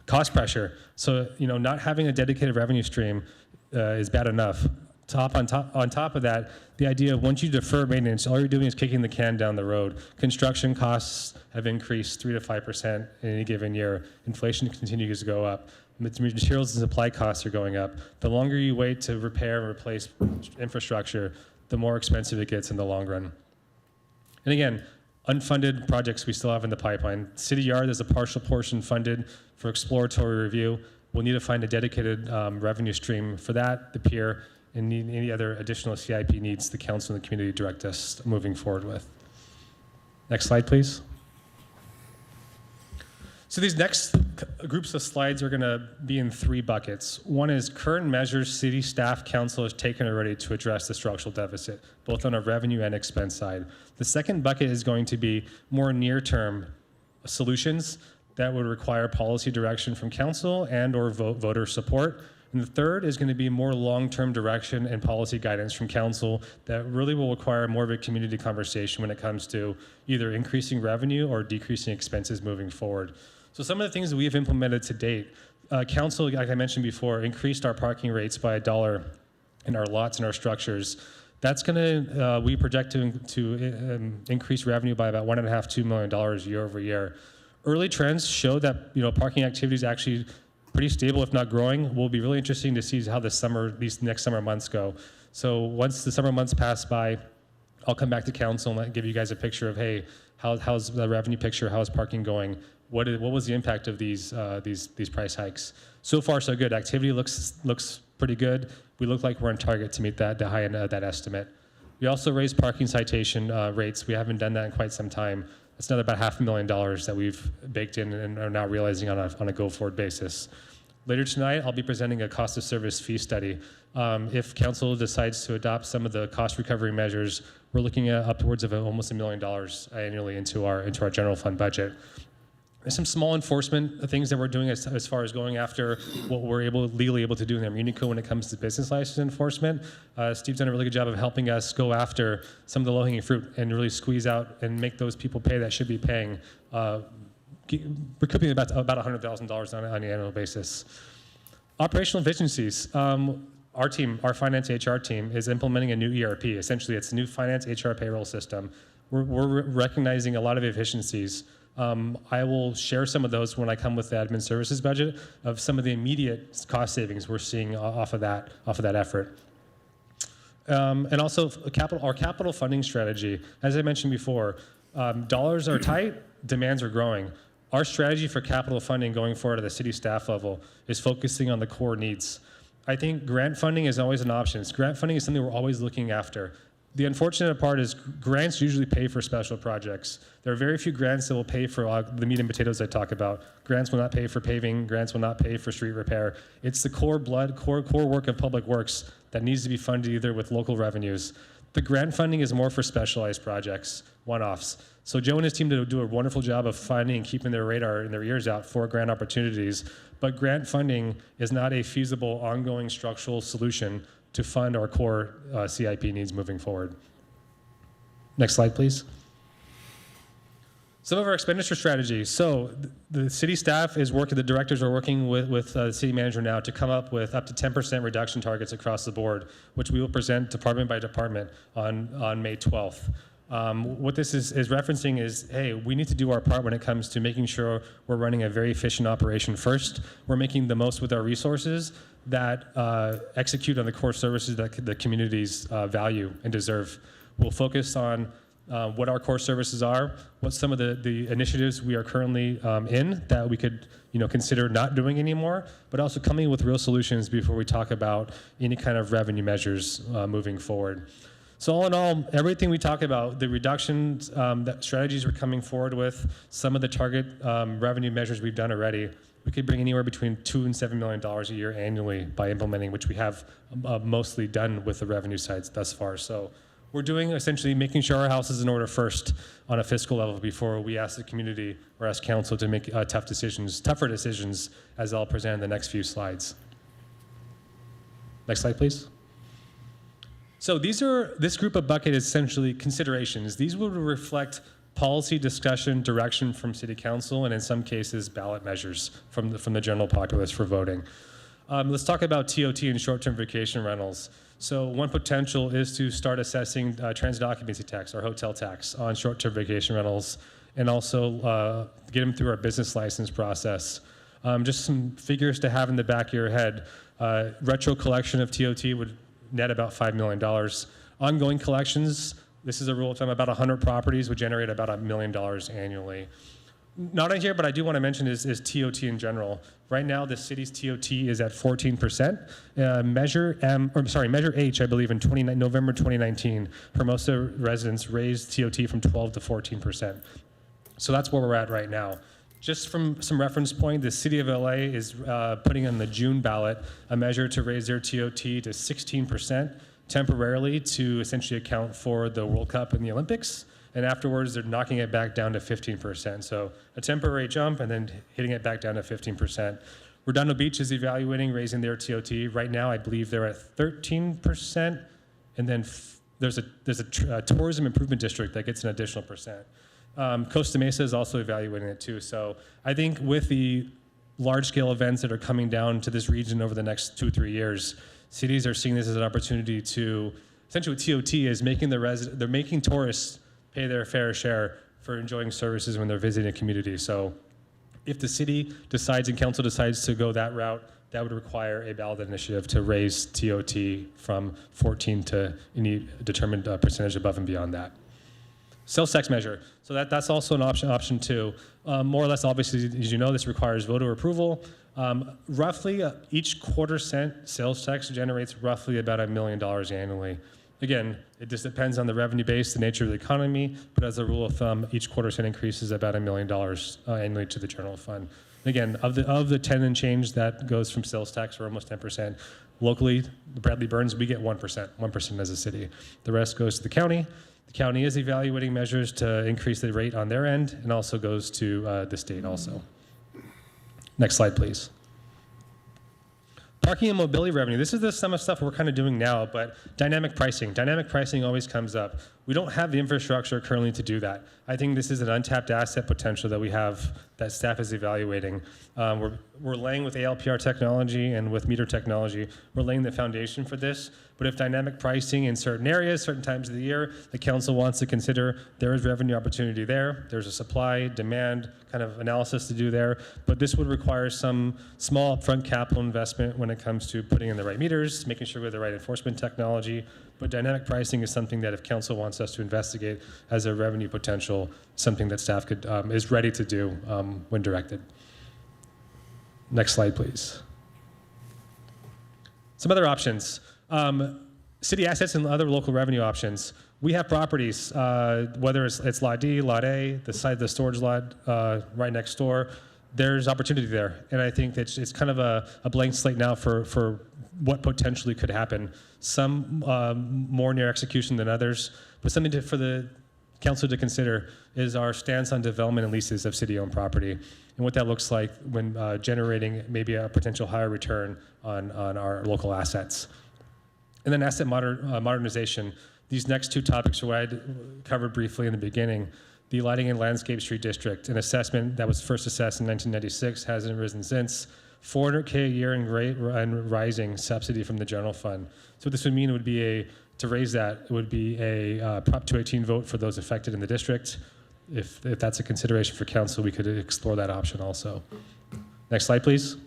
Cost pressure. So, not having a dedicated revenue stream is bad enough. On top of that, the idea of once you defer maintenance, all you're doing is kicking the can down the road. Construction costs have increased 3 to 5% in any given year. Inflation continues to go up. Materials and supply costs are going up. The longer you wait to repair and replace infrastructure, the more expensive it gets in the long run. And again, unfunded projects we still have in the pipeline. City Yard is a partial portion funded for exploratory review. We'll need to find a dedicated revenue stream for that, the pier, and need any other additional CIP needs the council and the community direct us moving forward with. Next slide, please. So these next groups of slides are going to be in 3 buckets. One is current measures city staff council has taken already to address the structural deficit, both on a revenue and expense side. The second bucket is going to be more near-term solutions that would require policy direction from council and or voter support. And the third is going to be more long-term direction and policy guidance from council that really will require more of a community conversation when it comes to either increasing revenue or decreasing expenses moving forward. So some of the things that we have implemented to date, council, like I mentioned before, increased our parking rates by $1 in our lots and our structures. That's going to, we project to increase revenue by about $1.5–2 million year over year. Early trends show that parking activity is actually pretty stable, if not growing. Will be really interesting to see how these next summer months go. So once the summer months pass by, I'll come back to council and give you guys a picture of, hey, how's the revenue picture? How's parking going? What was the impact of these price hikes? So far, so good. Activity looks pretty good. We look like we're on target to meet the high end of that estimate. We also raised parking citation rates. We haven't done that in quite some time. That's another about $500,000 that we've baked in and are now realizing on a go-forward basis. Later tonight, I'll be presenting a cost of service fee study. If council decides to adopt some of the cost recovery measures, we're looking at upwards of almost $1 million annually into our general fund budget. There's some small enforcement things that we're doing as far as going after what we're legally able to do in our Munico when it comes to business license enforcement. Steve's done a really good job of helping us go after some of the low-hanging fruit and really squeeze out and make those people pay that should be paying, recouping about $100,000 on an annual basis. Operational efficiencies. Our team, our finance HR team, is implementing a new ERP. Essentially, it's a new finance HR payroll system. We're recognizing a lot of efficiencies. I will share some of those when I come with the admin services budget of some of the immediate cost savings we're seeing off of that effort. And also our capital funding strategy. As I mentioned before, dollars are tight, demands are growing. Our strategy for capital funding going forward at the city staff level is focusing on the core needs. I think grant funding is always an option. Grant funding is something we're always looking after. The unfortunate part is grants usually pay for special projects. There are very few grants that will pay for the meat and potatoes I talk about. Grants will not pay for paving. Grants will not pay for street repair. It's the core work of public works that needs to be funded either with local revenues. The grant funding is more for specialized projects, one-offs. So Joe and his team do a wonderful job of finding and keeping their radar and their ears out for grant opportunities. But grant funding is not a feasible ongoing structural solution to fund our core CIP needs moving forward. Next slide, please. Some of our expenditure strategies. So the city staff is working, the directors are working with the city manager now to come up with up to 10% reduction targets across the board, which we will present department by department on May 12th. What this is referencing is, hey, we need to do our part when it comes to making sure we're running a very efficient operation first. We're making the most with our resources that execute on the core services that the communities value and deserve. We'll focus on what our core services are, what some of the initiatives we are currently in that we could consider not doing anymore, but also coming with real solutions before we talk about any kind of revenue measures moving forward. So all in all, everything we talk about, the reductions, that strategies we're coming forward with, some of the target revenue measures we've done already, we could bring anywhere between $2 and $7 million a year annually by implementing, which we have mostly done with the revenue sides thus far. So we're doing essentially making sure our house is in order first on a fiscal level before we ask the community or ask council to make tougher decisions, as I'll present in the next few slides. Next slide, please. So this group of bucket is essentially considerations. These would reflect policy discussion, direction from city council, and in some cases, ballot measures from the general populace for voting. Let's talk about TOT and short-term vacation rentals. So one potential is to start assessing transit occupancy tax or hotel tax on short-term vacation rentals, and also get them through our business license process. Just some figures to have in the back of your head. Retro collection of TOT would net about $5 million. Ongoing collections, this is a rule of thumb, about 100 properties would generate about $1 million annually. Not on here, but I do want to mention is TOT in general. Right now, the city's TOT is at 14%. Measure H, I believe, in November 2019, Hermosa residents raised TOT from 12 to 14%. So that's where we're at right now. Just from some reference point, the city of LA is putting on the June ballot a measure to raise their TOT to 16% temporarily to essentially account for the World Cup and the Olympics. And afterwards, they're knocking it back down to 15%. So a temporary jump and then hitting it back down to 15%. Redondo Beach is evaluating raising their TOT. Right now, I believe they're at 13%. And then there's a tourism improvement district that gets an additional percent. Costa Mesa is also evaluating it too. So I think with the large-scale events that are coming down to this region over the next 2-3 years, cities are seeing this as an opportunity to, essentially what TOT is they're making tourists pay their fair share for enjoying services when they're visiting a community. So if the city decides and council decides to go that route, that would require a ballot initiative to raise TOT from 14 to any determined percentage above and beyond that. Sales tax measure. So that's also an option too. More or less, obviously, as you know, this requires voter approval. Roughly, each quarter-cent sales tax generates roughly about $1 million annually. Again, it just depends on the revenue base, the nature of the economy, but as a rule of thumb, each quarter-cent increase is about $1 million annually to the general fund. Again, of the 10 and change that goes from sales tax, or almost 10%, locally, Bradley Burns, we get 1% as a city. The rest goes to the county. The county is evaluating measures to increase the rate on their end, and also goes to the state also. Next slide, please. Parking and mobility revenue. This is some of the stuff we're kind of doing now, but dynamic pricing. Dynamic pricing always comes up. We don't have the infrastructure currently to do that. I think this is an untapped asset potential that we have that staff is evaluating. We're laying with ALPR technology and with meter technology, we're laying the foundation for this. But if dynamic pricing in certain areas, certain times of the year, the council wants to consider, there is revenue opportunity there. There's a supply, demand kind of analysis to do there. But this would require some small upfront capital investment when it comes to putting in the right meters, making sure we have the right enforcement technology. But dynamic pricing is something that if council wants us to investigate as a revenue potential, something that staff is ready to do when directed. Next slide, please. Some other options. City assets and other local revenue options. We have properties, whether it's Lot D, Lot A, the storage lot right next door. There's opportunity there, and I think that it's kind of a blank slate now for what potentially could happen. Some more near execution than others, but something for the council to consider is our stance on development and leases of city-owned property, and what that looks like when generating maybe a potential higher return on our local assets. And then asset modernization. These next two topics are what I covered briefly in the beginning. The Lighting and Landscape Street District, an assessment that was first assessed in 1996, hasn't risen since. $400K a year and rising subsidy from the general fund. So what this would mean would be to raise that, it would be a Prop 218 vote for those affected in the district. If that's a consideration for council, we could explore that option also. Next slide, please.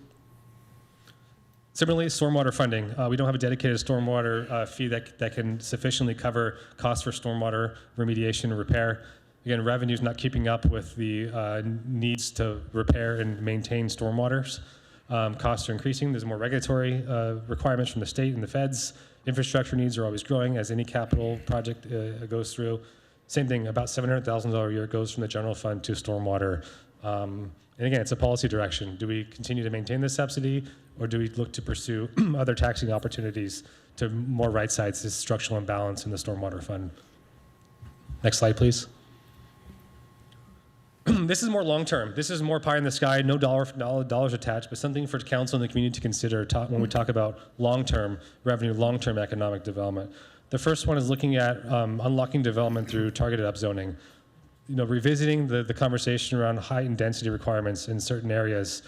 Similarly, stormwater funding. We don't have a dedicated stormwater fee that can sufficiently cover costs for stormwater remediation and repair. Again, revenue's not keeping up with the needs to repair and maintain stormwaters. Costs are increasing. There's more regulatory requirements from the state and the feds. Infrastructure needs are always growing as any capital project goes through. Same thing, about $700,000 a year goes from the general fund to stormwater. And again, it's a policy direction. Do we continue to maintain this subsidy, or do we look to pursue other taxing opportunities to more right-size this structural imbalance in the stormwater fund? Next slide, please. This is more long-term. This is more pie in the sky, no dollars attached, but something for council and the community to consider when we talk about long-term revenue, long-term economic development. The first one is looking at unlocking development through targeted upzoning. Revisiting the conversation around height and density requirements in certain areas,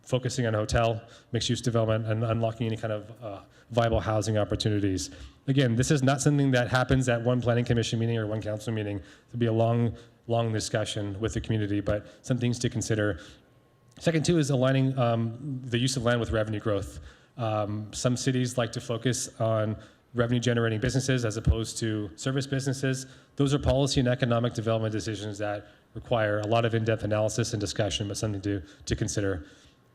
focusing on hotel, mixed-use development, and unlocking any kind of viable housing opportunities. Again, this is not something that happens at one planning commission meeting or one council meeting. It'll be a long discussion with the community, but some things to consider. Second, too, is aligning the use of land with revenue growth. Some cities like to focus on revenue-generating businesses as opposed to service businesses. Those are policy and economic development decisions that require a lot of in-depth analysis and discussion, but something to consider.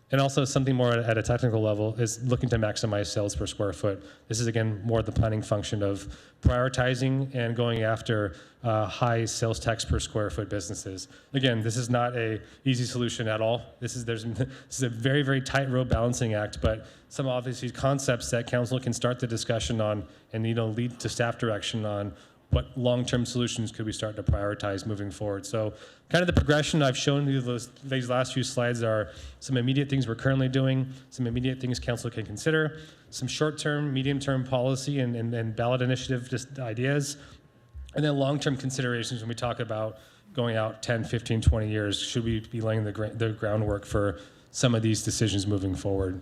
And also something more at a technical level is looking to maximize sales per square foot. This is, again, more the planning function of prioritizing and going after high sales tax per square foot businesses. Again, this is not a easy solution at all. This is a very, very tightrope balancing act, but some obviously concepts that council can start the discussion on and lead to staff direction on what long-term solutions could we start to prioritize moving forward. So kind of the progression I've shown you these last few slides are some immediate things we're currently doing, some immediate things council can consider, some short-term, medium-term policy and ballot initiative just ideas, and then long-term considerations when we talk about going out 10, 15, 20 years. Should we be laying the groundwork for some of these decisions moving forward?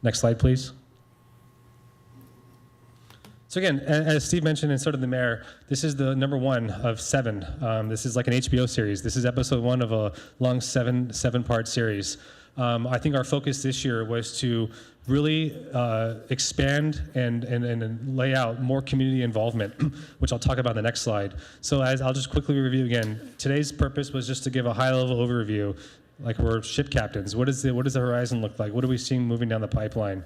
Next slide, please. So again, as Steve mentioned and so did the mayor, this is the number 1 of 7. This is like an HBO series. This is episode 1 of a long seven-part series. I think our focus this year was to really expand and lay out more community involvement, which I'll talk about in the next slide. So I'll just quickly review again. Today's purpose was just to give a high-level overview, like we're ship captains. What does the horizon look like? What are we seeing moving down the pipeline?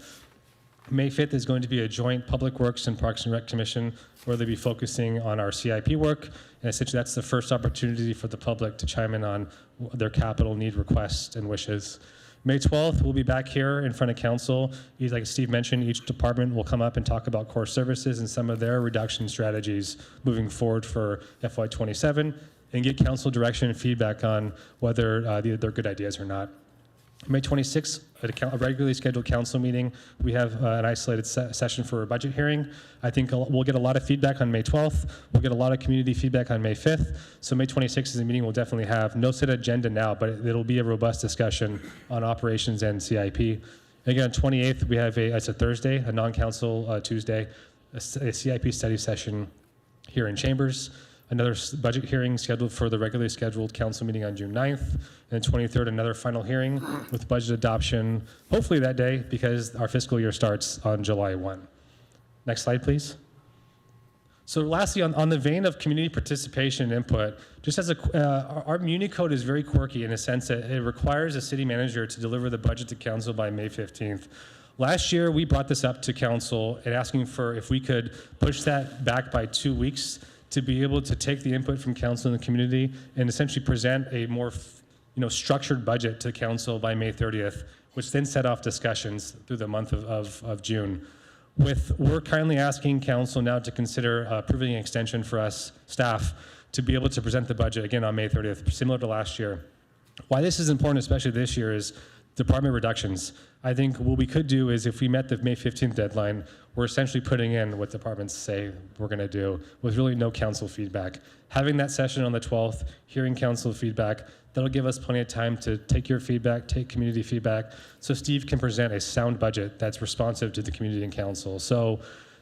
May 5th is going to be a joint Public Works and Parks and Rec Commission where they'll be focusing on our CIP work. And essentially that's the first opportunity for the public to chime in on their capital need requests and wishes. May 12th, we'll be back here in front of council. Like Steve mentioned, each department will come up and talk about core services and some of their reduction strategies moving forward for FY27 and get council direction and feedback on whether they're good ideas or not. May 26th, at a regularly scheduled council meeting, we have an isolated session for a budget hearing. I think we'll get a lot of feedback on May 12th. We'll get a lot of community feedback on May 5th. So May 26th is a meeting we'll definitely have. No set agenda now, but it'll be a robust discussion on operations and CIP. Again, on 28th, we have it's a Thursday, a non-council Tuesday, a CIP study session here in Chambers. Another budget hearing scheduled for the regularly scheduled council meeting on June 9th. And 23rd, another final hearing with budget adoption, hopefully that day, because our fiscal year starts on July 1. Next slide, please. So lastly, on the vein of community participation and input, just as our Muni Code is very quirky in a sense that it requires a city manager to deliver the budget to council by May 15th. Last year, we brought this up to council and asking for if we could push that back by 2 weeks to be able to take the input from council and the community and essentially present a more structured budget to council by May 30th, which then set off discussions through the month of June. We're kindly asking council now to consider approving an extension for us staff to be able to present the budget again on May 30th, similar to last year. Why this is important, especially this year, is department reductions. I think what we could do is if we met the May 15th deadline, we're essentially putting in what departments say we're going to do with really no council feedback. Having that session on the 12th, hearing council feedback, that'll give us plenty of time to take your feedback, take community feedback, so Steve can present a sound budget that's responsive to the community and council. So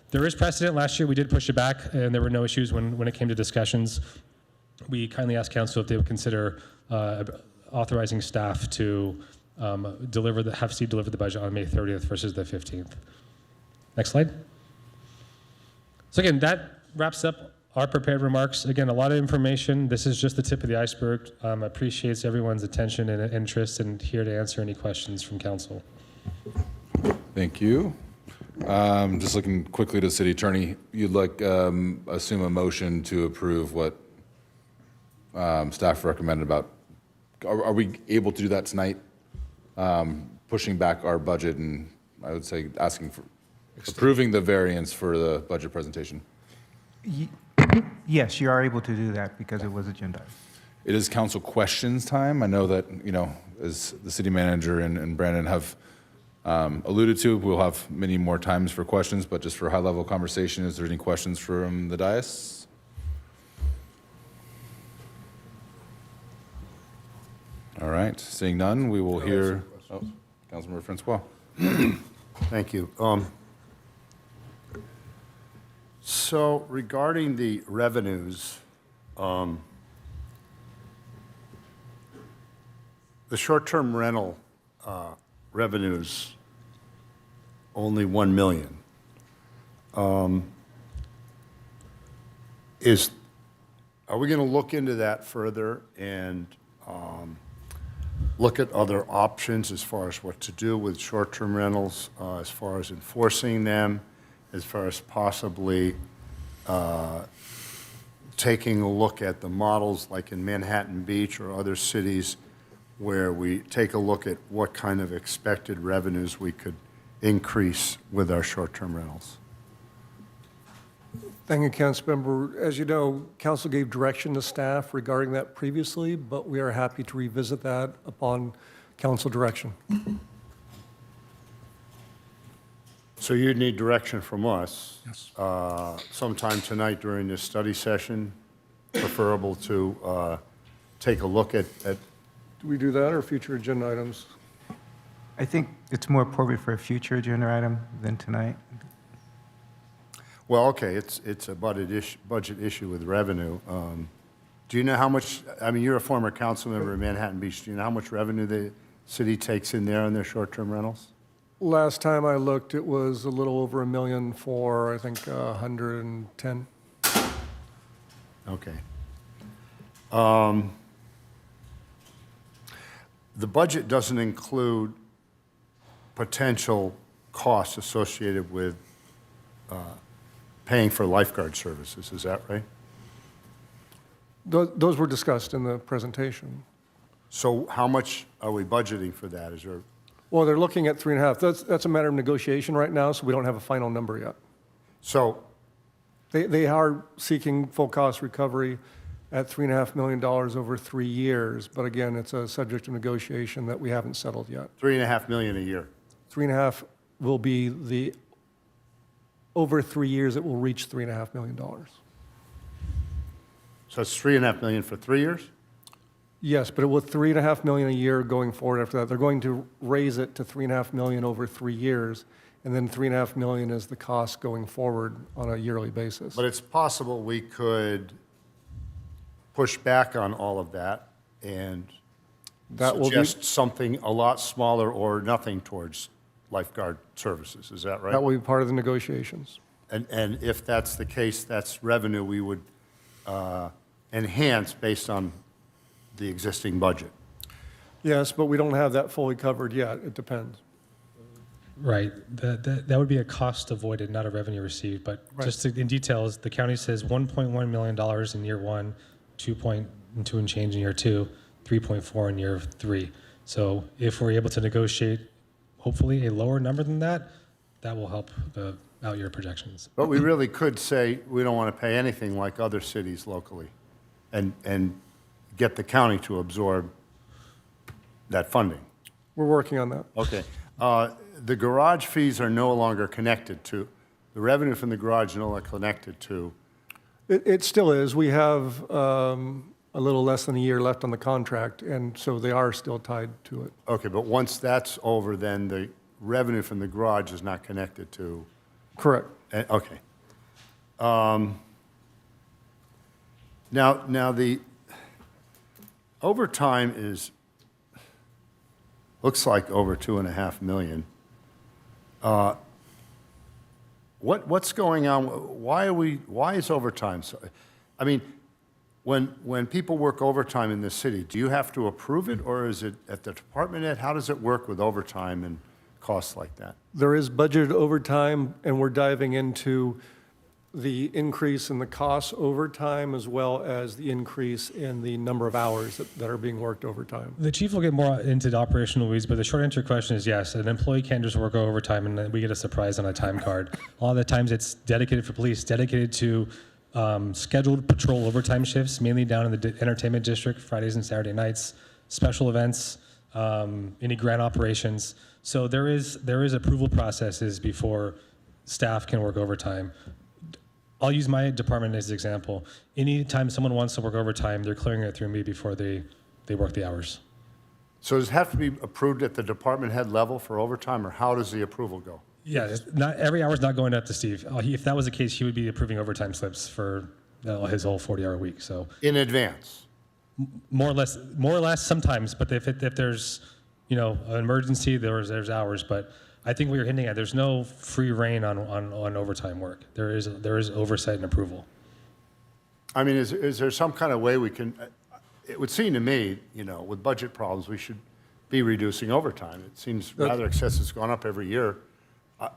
there is precedent. Last year we did push it back and there were no issues when it came to discussions. We kindly asked council if they would consider authorizing staff to have Steve deliver the budget on May 30th versus the 15th. Next slide. So again, that wraps up our prepared remarks. Again, a lot of information. This is just the tip of the iceberg. Appreciates everyone's attention and interest and here to answer any questions from council. Thank you. Just looking quickly to the city attorney, you'd assume a motion to approve what staff recommended about. Are we able to do that tonight? Pushing back our budget and I would say asking for approving the variance for the budget presentation. Yes, you are able to do that because it was agendized. It is council questions time. I know that, as the city manager and Brandon have alluded to, we'll have many more times for questions, but just for high-level conversation, is there any questions from the dais? All right, seeing none, we will hear, Councilmember Francois. Thank you. So regarding the revenues, the short-term rental revenues, only $1 million. are we going to look into that further and look at other options as far as what to do with short-term rentals, as far as enforcing them, as far as possibly taking a look at the models like in Manhattan Beach or other cities where we take a look at what kind of expected revenues we could increase with our short-term rentals? Thank you, Councilmember. As you know, council gave direction to staff regarding that previously, but we are happy to revisit that upon council direction. So you'd need direction from us. Yes. Sometime tonight during this study session, preferable to take a look at, Do we do that or future agenda items? I think it's more appropriate for a future agenda item than tonight. well, okay, it's a budget issue with revenue. Do you know how much, I mean, you're a former council member in Manhattan Beach. Do you know how much revenue the city takes in there on their short-term rentals? Last time I looked, it was a little over $1 million for, I think, 110. Okay. The budget doesn't include potential costs associated with paying for lifeguard services, is that right? Those were discussed in the presentation. So how much are we budgeting for that? Is there, Well, they're looking at 3.5. That's a matter of negotiation right now, so we don't have a final number yet. so, They are seeking full cost recovery at $3.5 million over 3 years, but again, it's a subject of negotiation that we haven't settled yet. $3.5 million a year. 3.5 will be over 3 years, it will reach $3.5 million. So it's $3.5 million for 3 years? Yes, but it will $3.5 million a year going forward after that. They're going to raise it to $3.5 million over 3 years, and then $3.5 million is the cost going forward on a yearly basis. But it's possible we could push back on all of that and That will be- suggest something a lot smaller or nothing towards lifeguard services, is that right? That will be part of the negotiations. And if that's the case, that's revenue we would enhance based on the existing budget. Yes, but we don't have that fully covered yet. It depends. Right. That would be a cost avoided, not a revenue received. But just in details, the county says $1.1 million in year one, 2.2 and change in year two, 3.4 in year three. So if we're able to negotiate, hopefully, a lower number than that, that will help the out-year projections. But we really could say we don't want to pay anything like other cities locally and get the county to absorb that funding. We're working on that. Okay. The garage fees are no longer connected to, the revenue from the garage is no longer connected to, It still is. We have a little less than a year left on the contract, and so they are still tied to it. okay, but once that's over, then the revenue from the garage is not connected to, Correct. okay. Now the overtime looks like over 2.5 million. What's going on? Why is overtime so? I mean, when people work overtime in this city, do you have to approve it, or is it at the department head? How does it work with overtime and costs like that? There is budgeted overtime, and we're diving into the increase in the costs overtime as well as the increase in the number of hours that are being worked overtime. The chief will get more into the operational weeds, but the short answer to your question is yes. An employee can't just work overtime and then we get a surprise on a time card. A lot of the times it's dedicated for police, dedicated to scheduled patrol overtime shifts, mainly down in the entertainment district, Fridays and Saturday nights, special events, any grant operations. So there is approval processes before staff can work overtime. I'll use my department as an example. Anytime someone wants to work overtime, they're clearing it through me before they work the hours. So does it have to be approved at the department head level for overtime, or how does the approval go? Yeah, not every hour's not going up to Steve. If that was the case, he would be approving overtime slips for his whole 40-hour week. So In advance? more or less sometimes. But if there's an emergency, there's hours. But I think what you're hinting at, there's no free reign on overtime work. There is oversight and approval. I mean, is there some kind of way we can, it would seem to me, with budget problems, we should be reducing overtime. It seems rather excessive. It's gone up every year.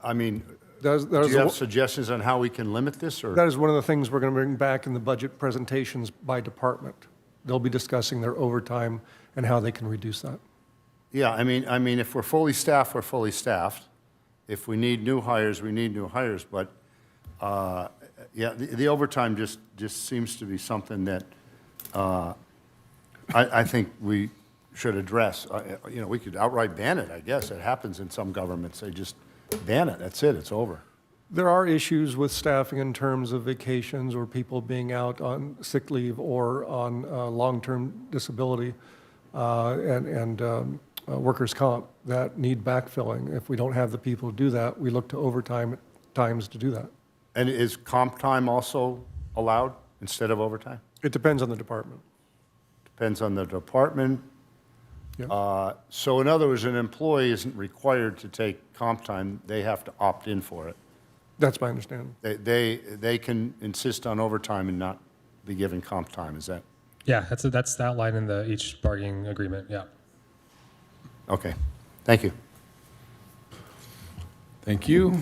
I mean, do you have suggestions on how we can limit this, or? That is one of the things we're going to bring back in the budget presentations by department. They'll be discussing their overtime and how they can reduce that. Yeah, I mean, if we're fully staffed, we're fully staffed. If we need new hires, we need new hires. But yeah, the overtime just seems to be something that I think we should address. We could outright ban it, I guess. It happens in some governments. They just ban it. That's it. It's over. There are issues with staffing in terms of vacations or people being out on sick leave or on long-term disability and workers' comp that need backfilling. If we don't have the people to do that, we look to overtime at times to do that. And is comp time also allowed instead of overtime? It depends on the department. Depends on the department. Yeah. So in other words, an employee isn't required to take comp time. They have to opt in for it. That's my understanding. They can insist on overtime and not be given comp time. Is that? Yeah, that's outlined in each bargaining agreement, yeah. Okay. Thank you. Thank you.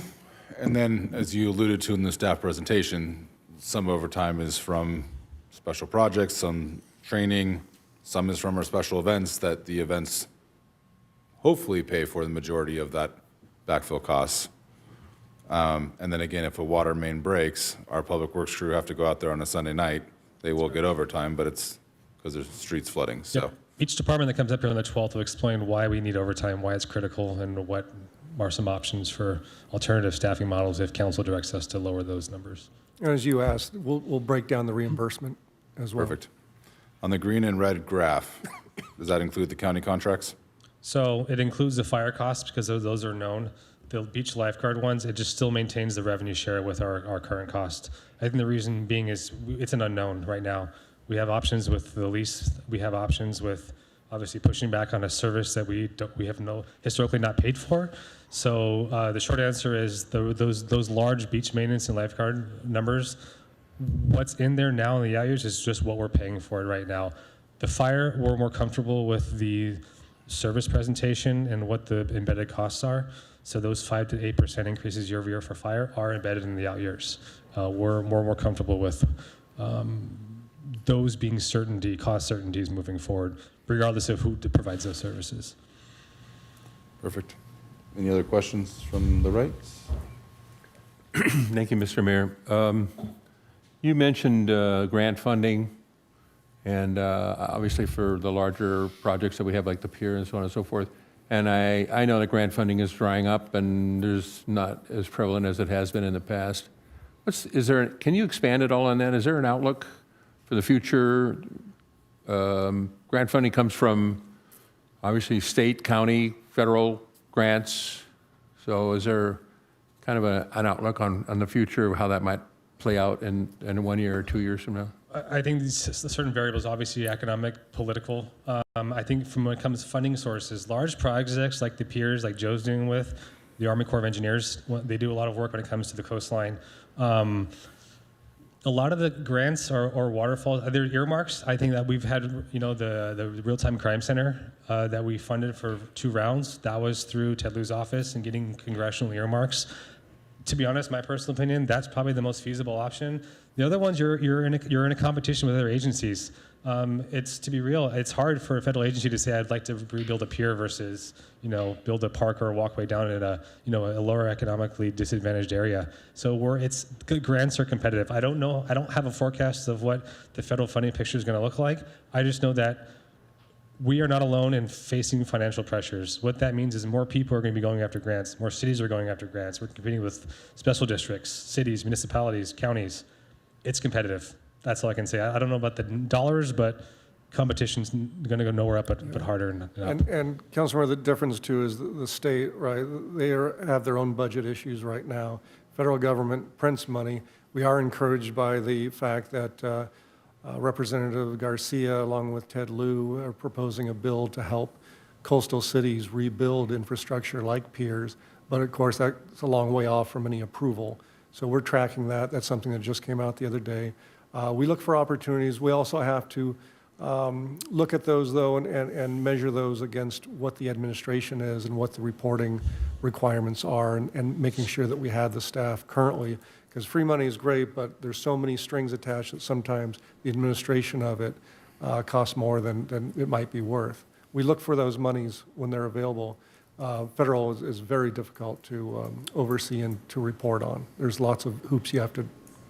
And then, as you alluded to in the staff presentation, some overtime is from special projects, some training, some is from our special events that the events hopefully pay for the majority of that backfill costs. And then again, if a water main breaks, our public works crew have to go out there on a Sunday night. They will get overtime, but it's because there's streets flooding, so. Yep. Each department that comes up here on the 12th will explain why we need overtime, why it's critical, and what are some options for alternative staffing models if council directs us to lower those numbers. And as you asked, we'll break down the reimbursement as well. Perfect. On the green and red graph, does that include the county contracts? So it includes the fire costs because those are known. The beach lifeguard ones, it just still maintains the revenue share with our current cost. I think the reason being is it's an unknown right now. We have options with the lease. We have options with obviously pushing back on a service that we have historically not paid for. So the short answer is those large beach maintenance and lifeguard numbers. What's in there now in the out years is just what we're paying for it right now. The fire, we're more comfortable with the service presentation and what the embedded costs are. So those 5 to 8% increases year over year for fire are embedded in the out years. We're more comfortable with those being cost certainties moving forward, regardless of who provides those services. Perfect. Any other questions from the right? Thank you, Mr. Mayor. You mentioned grant funding, and obviously for the larger projects that we have, like the pier and so on and so forth. And I know that grant funding is drying up, and there's not as prevalent as it has been in the past. Can you expand at all on that? Is there an outlook for the future? Grant funding comes from obviously state, county, federal grants. So is there kind of an outlook on the future of how that might play out in 1 year or 2 years from now? I think these certain variables, obviously economic, political. I think from when it comes to funding sources, large projects like the piers, like Joe's doing with the Army Corps of Engineers, they do a lot of work when it comes to the coastline. A lot of the grants or waterfalls, they're earmarks. I think that we've had, the Real-Time Crime Center that we funded for 2 rounds. That was through Ted Lieu's office and getting congressional earmarks. To be honest, my personal opinion, that's probably the most feasible option. The other ones, you're in a competition with other agencies. To be real, it's hard for a federal agency to say I'd like to rebuild a pier versus build a park or a walkway down in a lower economically disadvantaged area. So grants are competitive. I don't know. I don't have a forecast of what the federal funding picture is going to look like. I just know that we are not alone in facing financial pressures. What that means is more people are going to be going after grants. More cities are going after grants. We're competing with special districts, cities, municipalities, counties. It's competitive. That's all I can say. I don't know about the dollars, but competition's going to go nowhere up but harder. And Councilmember, the difference too is the state, right? They have their own budget issues right now. Federal government prints money. We are encouraged by the fact that Representative Garcia, along with Ted Lieu, are proposing a bill to help coastal cities rebuild infrastructure like piers. But of course, that's a long way off from any approval. So we're tracking that. That's something that just came out the other day. We look for opportunities. We also have to look at those, though, and measure those against what the administration is and what the reporting requirements are, and making sure that we have the staff currently, because free money is great, but there's so many strings attached that sometimes the administration of it costs more than it might be worth. We look for those monies when they're available. Federal is very difficult to oversee and to report on. There's lots of hoops you have to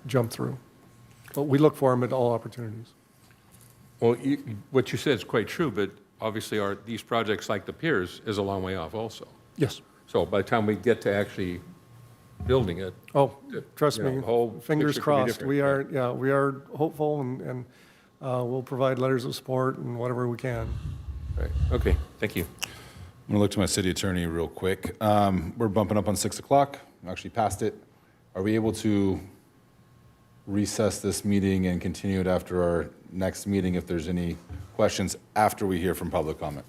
jump through. But we look for them at all opportunities. Well, what you said is quite true, but obviously these projects like the piers is a long way off also. Yes. So by the time we get to actually building it. Oh, trust you know, me, the whole fingers picture could be crossed. different. We are hopeful, and we'll provide letters of support and whatever we can. Right, okay, thank you. I'm going to look to my city attorney real quick. We're bumping up on 6 o'clock. I'm actually past it. Are we able to recess this meeting and continue it after our next meeting if there's any questions after we hear from public comment?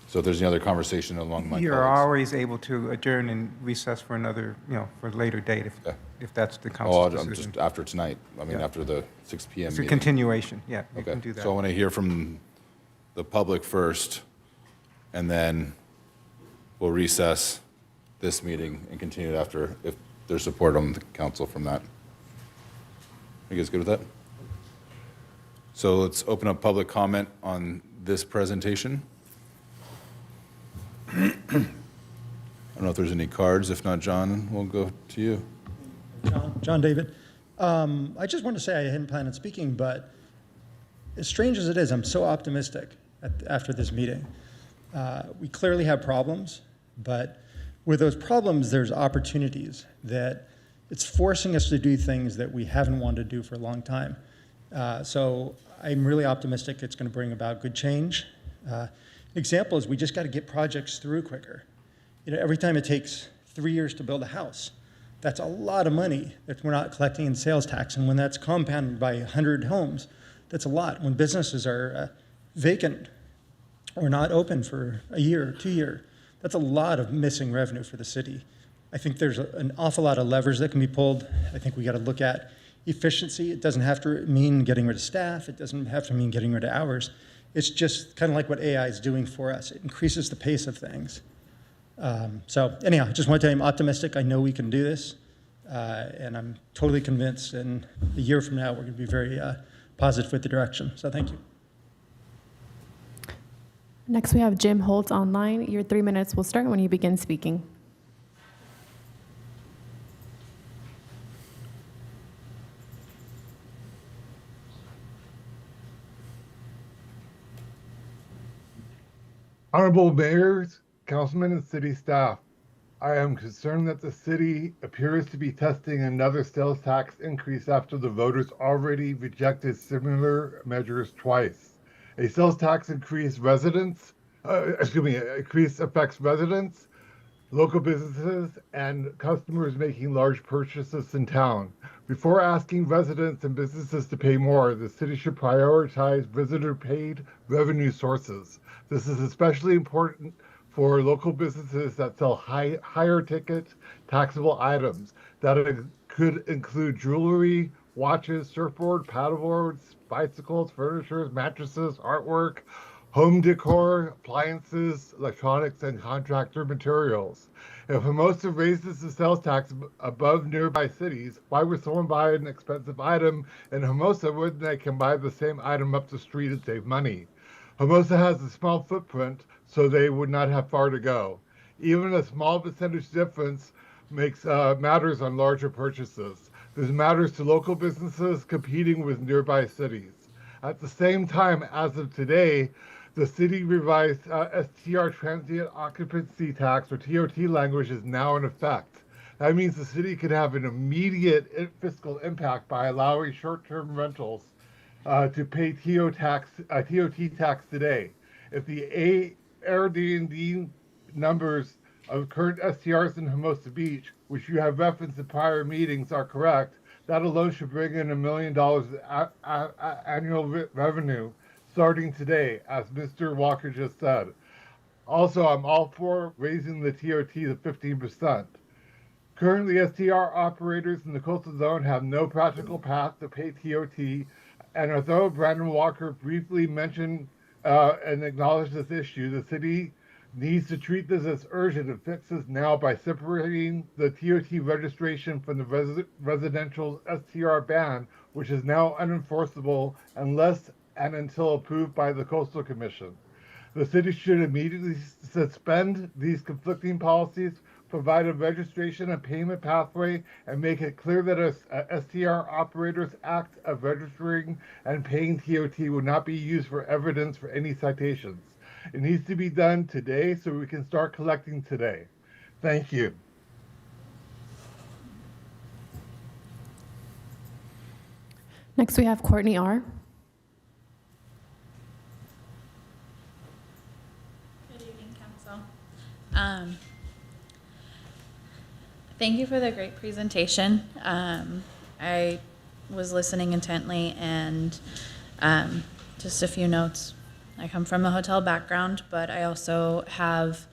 So if there's any other conversation among my You're colleagues. always able to adjourn and recess for another, for a later date Okay. if that's the Oh, council's I'm decision. just after tonight. I mean, Yeah. after the 6 p.m. It's a meeting. continuation, yeah, you Okay, can do that. so I want to hear from the public first, and then we'll recess this meeting and continue it after, if there's support on the council from that. You guys good with that? So let's open up public comment on this presentation. I don't know if there's any cards. If not, John, we'll go to you. John David. I just want to say I hadn't planned on speaking, but as strange as it is, I'm so optimistic after this meeting. We clearly have problems, but with those problems, there's opportunities that it's forcing us to do things that we haven't wanted to do for a long time. So I'm really optimistic it's going to bring about good change. An example is we just got to get projects through quicker. Every time it takes 3 years to build a house, that's a lot of money that we're not collecting in sales tax. And when that's compounded by 100 homes, that's a lot. When businesses are vacant or not open for a year, 2 years, that's a lot of missing revenue for the city. I think there's an awful lot of levers that can be pulled. I think we got to look at efficiency. It doesn't have to mean getting rid of staff. It doesn't have to mean getting rid of hours. It's just kind of like what AI is doing for us. It increases the pace of things. So anyhow, I just want to tell you I'm optimistic. I know we can do this. And I'm totally convinced in a year from now, we're going to be very positive with the direction. So thank you. Next, we have Jim Holt online. Your 3 minutes will start when you begin speaking. Honorable mayors, councilmen, and city staff, I am concerned that the city appears to be testing another sales tax increase after the voters already rejected similar measures twice. A sales tax increase increase affects residents, local businesses, and customers making large purchases in town. Before asking residents and businesses to pay more, the city should prioritize visitor-paid revenue sources. This is especially important for local businesses that sell higher ticket taxable items that could include jewelry, watches, surfboard, paddleboards, bicycles, furniture, mattresses, artwork, home decor, appliances, electronics, and contractor materials. If Hermosa raises the sales tax above nearby cities, why would someone buy an expensive item in Hermosa when they can buy the same item up the street and save money? Hermosa has a small footprint, so they would not have far to go. Even a small percentage difference matters on larger purchases. This matters to local businesses competing with nearby cities. At the same time, as of today, the city revised STR transient occupancy tax, or TOT language, is now in effect. That means the city could have an immediate fiscal impact by allowing short-term rentals to pay TOT tax today. If the Airbnb numbers of current STRs in Hermosa Beach, which you have referenced in prior meetings, are correct, that alone should bring in $1 million annual revenue starting today, as Mr. Walker just said. Also, I'm all for raising the TOT to 15%. Currently, STR operators in the coastal zone have no practical path to pay TOT, and although Brandon Walker briefly mentioned and acknowledged this issue, the city needs to treat this as urgent and fix this now by separating the TOT registration from the residential STR ban, which is now unenforceable unless and until approved by the Coastal Commission. The city should immediately suspend these conflicting policies, provide a registration and payment pathway, and make it clear that a STR operator's act of registering and paying TOT will not be used for evidence for any citations. It needs to be done today so we can start collecting today. Thank you. Next, we have Courtney R. Good evening, Council. Thank you for the great presentation. I was listening intently, and just a few notes. I come from a hotel background, but I also have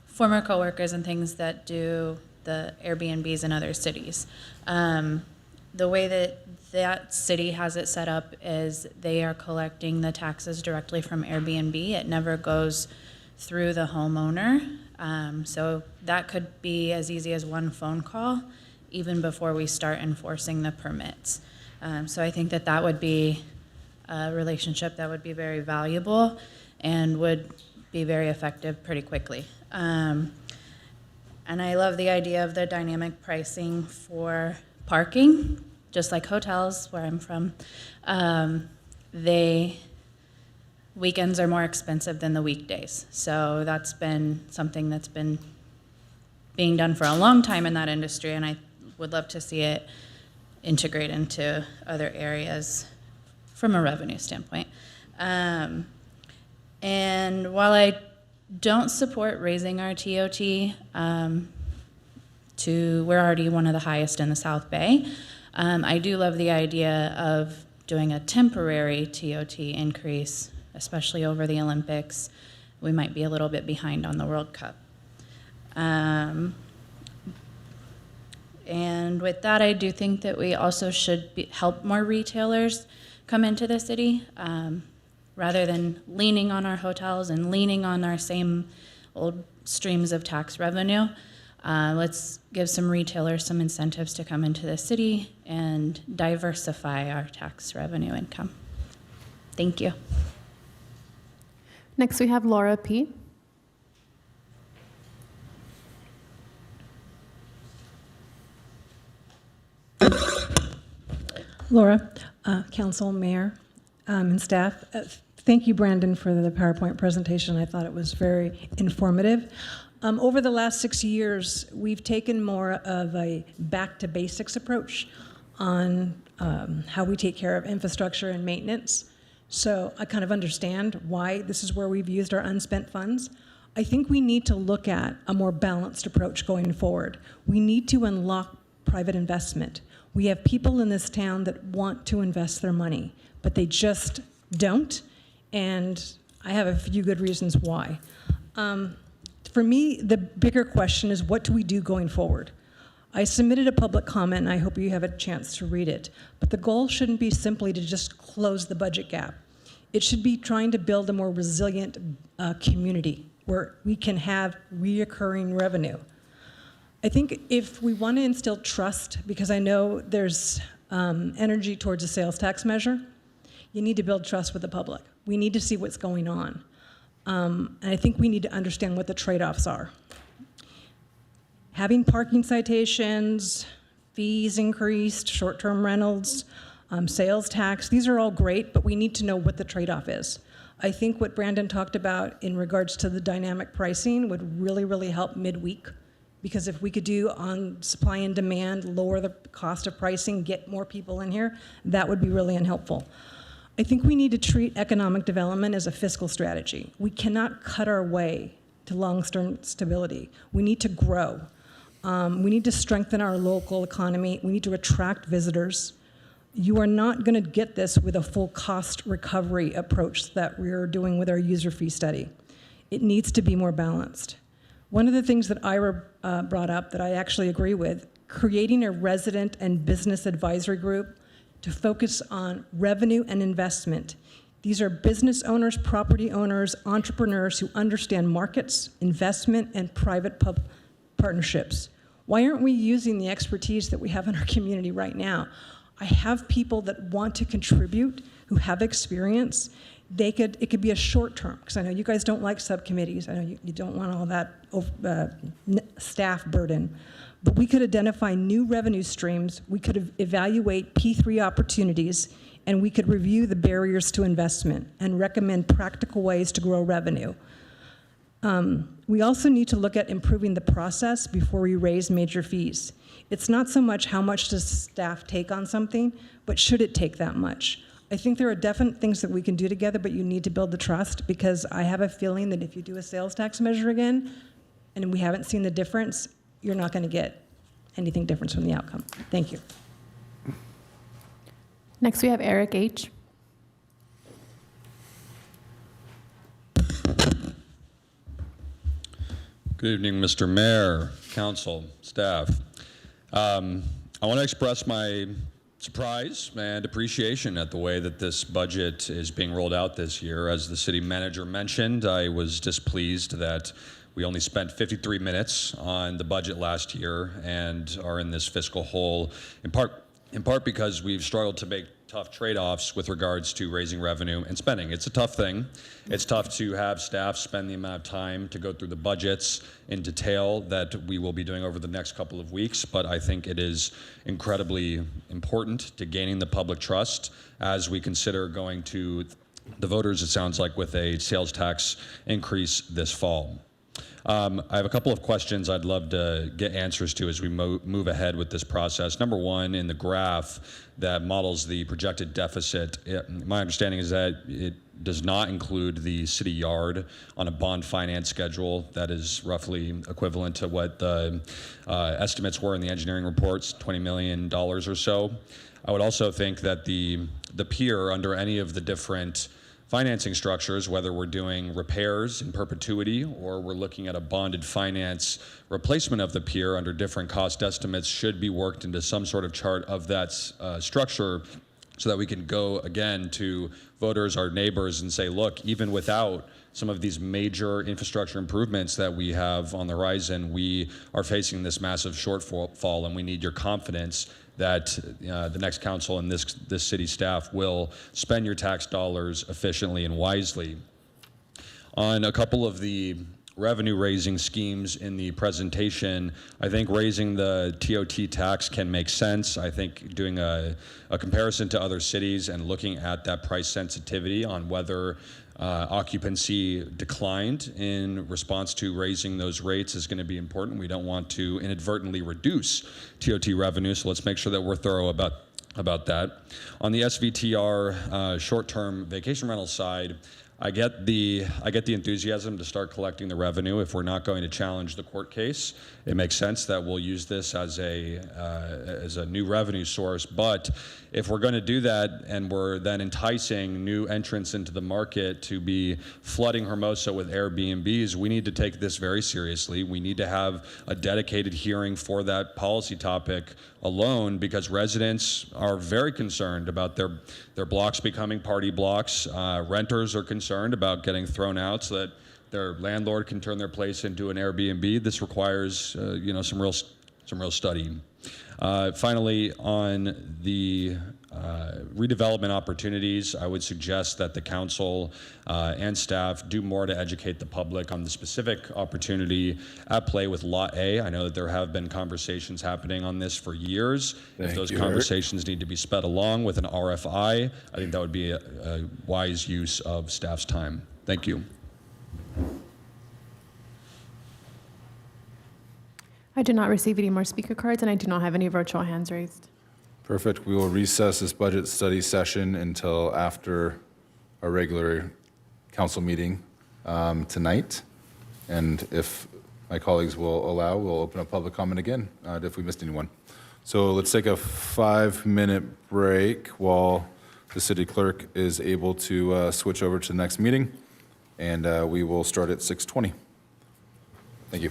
former coworkers and things that do the Airbnbs in other cities. The way that city has it set up is they are collecting the taxes directly from Airbnb. It never goes through the homeowner. So that could be as easy as one phone call, even before we start enforcing the permits. So I think that that would be a relationship that would be very valuable and would be very effective pretty quickly. And I love the idea of the dynamic pricing for parking, just like hotels where I'm from. Weekends are more expensive than the weekdays. So that's been something that's been being done for a long time in that industry, and I would love to see it integrate into other areas from a revenue standpoint. And while I don't support raising our TOT we're already one of the highest in the South Bay, I do love the idea of doing a temporary TOT increase, especially over the Olympics. We might be a little bit behind on the World Cup. And with that, I do think that we also should help more retailers come into the city, rather than leaning on our hotels and leaning on our same old streams of tax revenue. Let's give some retailers some incentives to come into the city and diversify our tax revenue income. Thank you. Next, we have Laura P. Laura, Council, Mayor, and staff. Thank you, Brandon, for the PowerPoint presentation. I thought it was very informative. Over the last 6 years, we've taken more of a back-to-basics approach on how we take care of infrastructure and maintenance. So I kind of understand why this is where we've used our unspent funds. I think we need to look at a more balanced approach going forward. We need to unlock private investment. We have people in this town that want to invest their money, but they just don't, and I have a few good reasons why. For me, the bigger question is, what do we do going forward? I submitted a public comment, and I hope you have a chance to read it, but the goal shouldn't be simply to just close the budget gap. It should be trying to build a more resilient community where we can have reoccurring revenue. I think if we want to instill trust, because I know there's energy towards a sales tax measure, you need to build trust with the public. We need to see what's going on. And I think we need to understand what the trade-offs are. Having parking citations, fees increased, short-term rentals, sales tax, these are all great, but we need to know what the trade-off is. I think what Brandon talked about in regards to the dynamic pricing would really, really help midweek. Because if we could do on supply and demand, lower the cost of pricing, get more people in here, that would be really unhelpful. I think we need to treat economic development as a fiscal strategy. We cannot cut our way to long-term stability. We need to grow. We need to strengthen our local economy. We need to attract visitors. You are not going to get this with a full cost recovery approach that we're doing with our user fee study. It needs to be more balanced. One of the things that Ira brought up that I actually agree with, creating a resident and business advisory group to focus on revenue and investment. These are business owners, property owners, entrepreneurs who understand markets, investment, and private partnerships. Why aren't we using the expertise that we have in our community right now? I have people that want to contribute, who have experience. It could be a short term, because I know you guys don't like subcommittees. I know you don't want all that staff burden. But we could identify new revenue streams. We could evaluate P3 opportunities, and we could review the barriers to investment and recommend practical ways to grow revenue. We also need to look at improving the process before we raise major fees. It's not so much how much does staff take on something, but should it take that much? I think there are definite things that we can do together, but you need to build the trust, because I have a feeling that if you do a sales tax measure again, and we haven't seen the difference, you're not going to get anything different from the outcome. Thank you. Next, we have Eric H. Good evening, Mr. Mayor, council, staff. I want to express my surprise and appreciation at the way that this budget is being rolled out this year. As the city manager mentioned, I was displeased that we only spent 53 minutes on the budget last year and are in this fiscal hole, in part because we've struggled to make tough trade-offs with regards to raising revenue and spending. It's a tough thing. It's tough to have staff spend the amount of time to go through the budgets in detail that we will be doing over the next couple of weeks, but I think it is incredibly important to gaining the public trust as we consider going to the voters, it sounds like, with a sales tax increase this fall. I have a couple of questions I'd love to get answers to as we move ahead with this process. Number one, in the graph that models the projected deficit, my understanding is that it does not include the city yard on a bond finance schedule that is roughly equivalent to what the estimates were in the engineering reports, $20 million or so. I would also think that the pier under any of the different financing structures, whether we're doing repairs in perpetuity or we're looking at a bonded finance replacement of the pier under different cost estimates, should be worked into some sort of chart of that structure so that we can go again to voters, our neighbors, and say, look, even without some of these major infrastructure improvements that we have on the horizon, we are facing this massive shortfall, and we need your confidence that the next council and this city staff will spend your tax dollars efficiently and wisely. On a couple of the revenue raising schemes in the presentation, I think raising the TOT tax can make sense. I think doing a comparison to other cities and looking at that price sensitivity on whether occupancy declined in response to raising those rates is going to be important. We don't want to inadvertently reduce TOT revenue, so let's make sure that we're thorough about that. On the SVTR short-term vacation rental side, I get the enthusiasm to start collecting the revenue. If we're not going to challenge the court case, it makes sense that we'll use this as a new revenue source. But if we're going to do that and we're then enticing new entrants into the market to be flooding Hermosa with Airbnbs, we need to take this very seriously. We need to have a dedicated hearing for that policy topic alone, because residents are very concerned about their blocks becoming party blocks. Renters are concerned about getting thrown out so that their landlord can turn their place into an Airbnb. This requires some real study. Finally, on the redevelopment opportunities, I would suggest that the council and staff do more to educate the public on the specific opportunity at play with Lot A. I know that there have been conversations happening on this for years. If those conversations need to be sped along with an RFI, I think that would be a wise use of staff's time. Thank you. I did not receive any more speaker cards, and I do not have any virtual hands raised. Perfect. We will recess this budget study session until after our regular council meeting tonight. And if my colleagues will allow, we'll open up public comment again if we missed anyone. So let's take a 5-minute break while the city clerk is able to switch over to the next meeting. And we will start at 6:20. Thank you.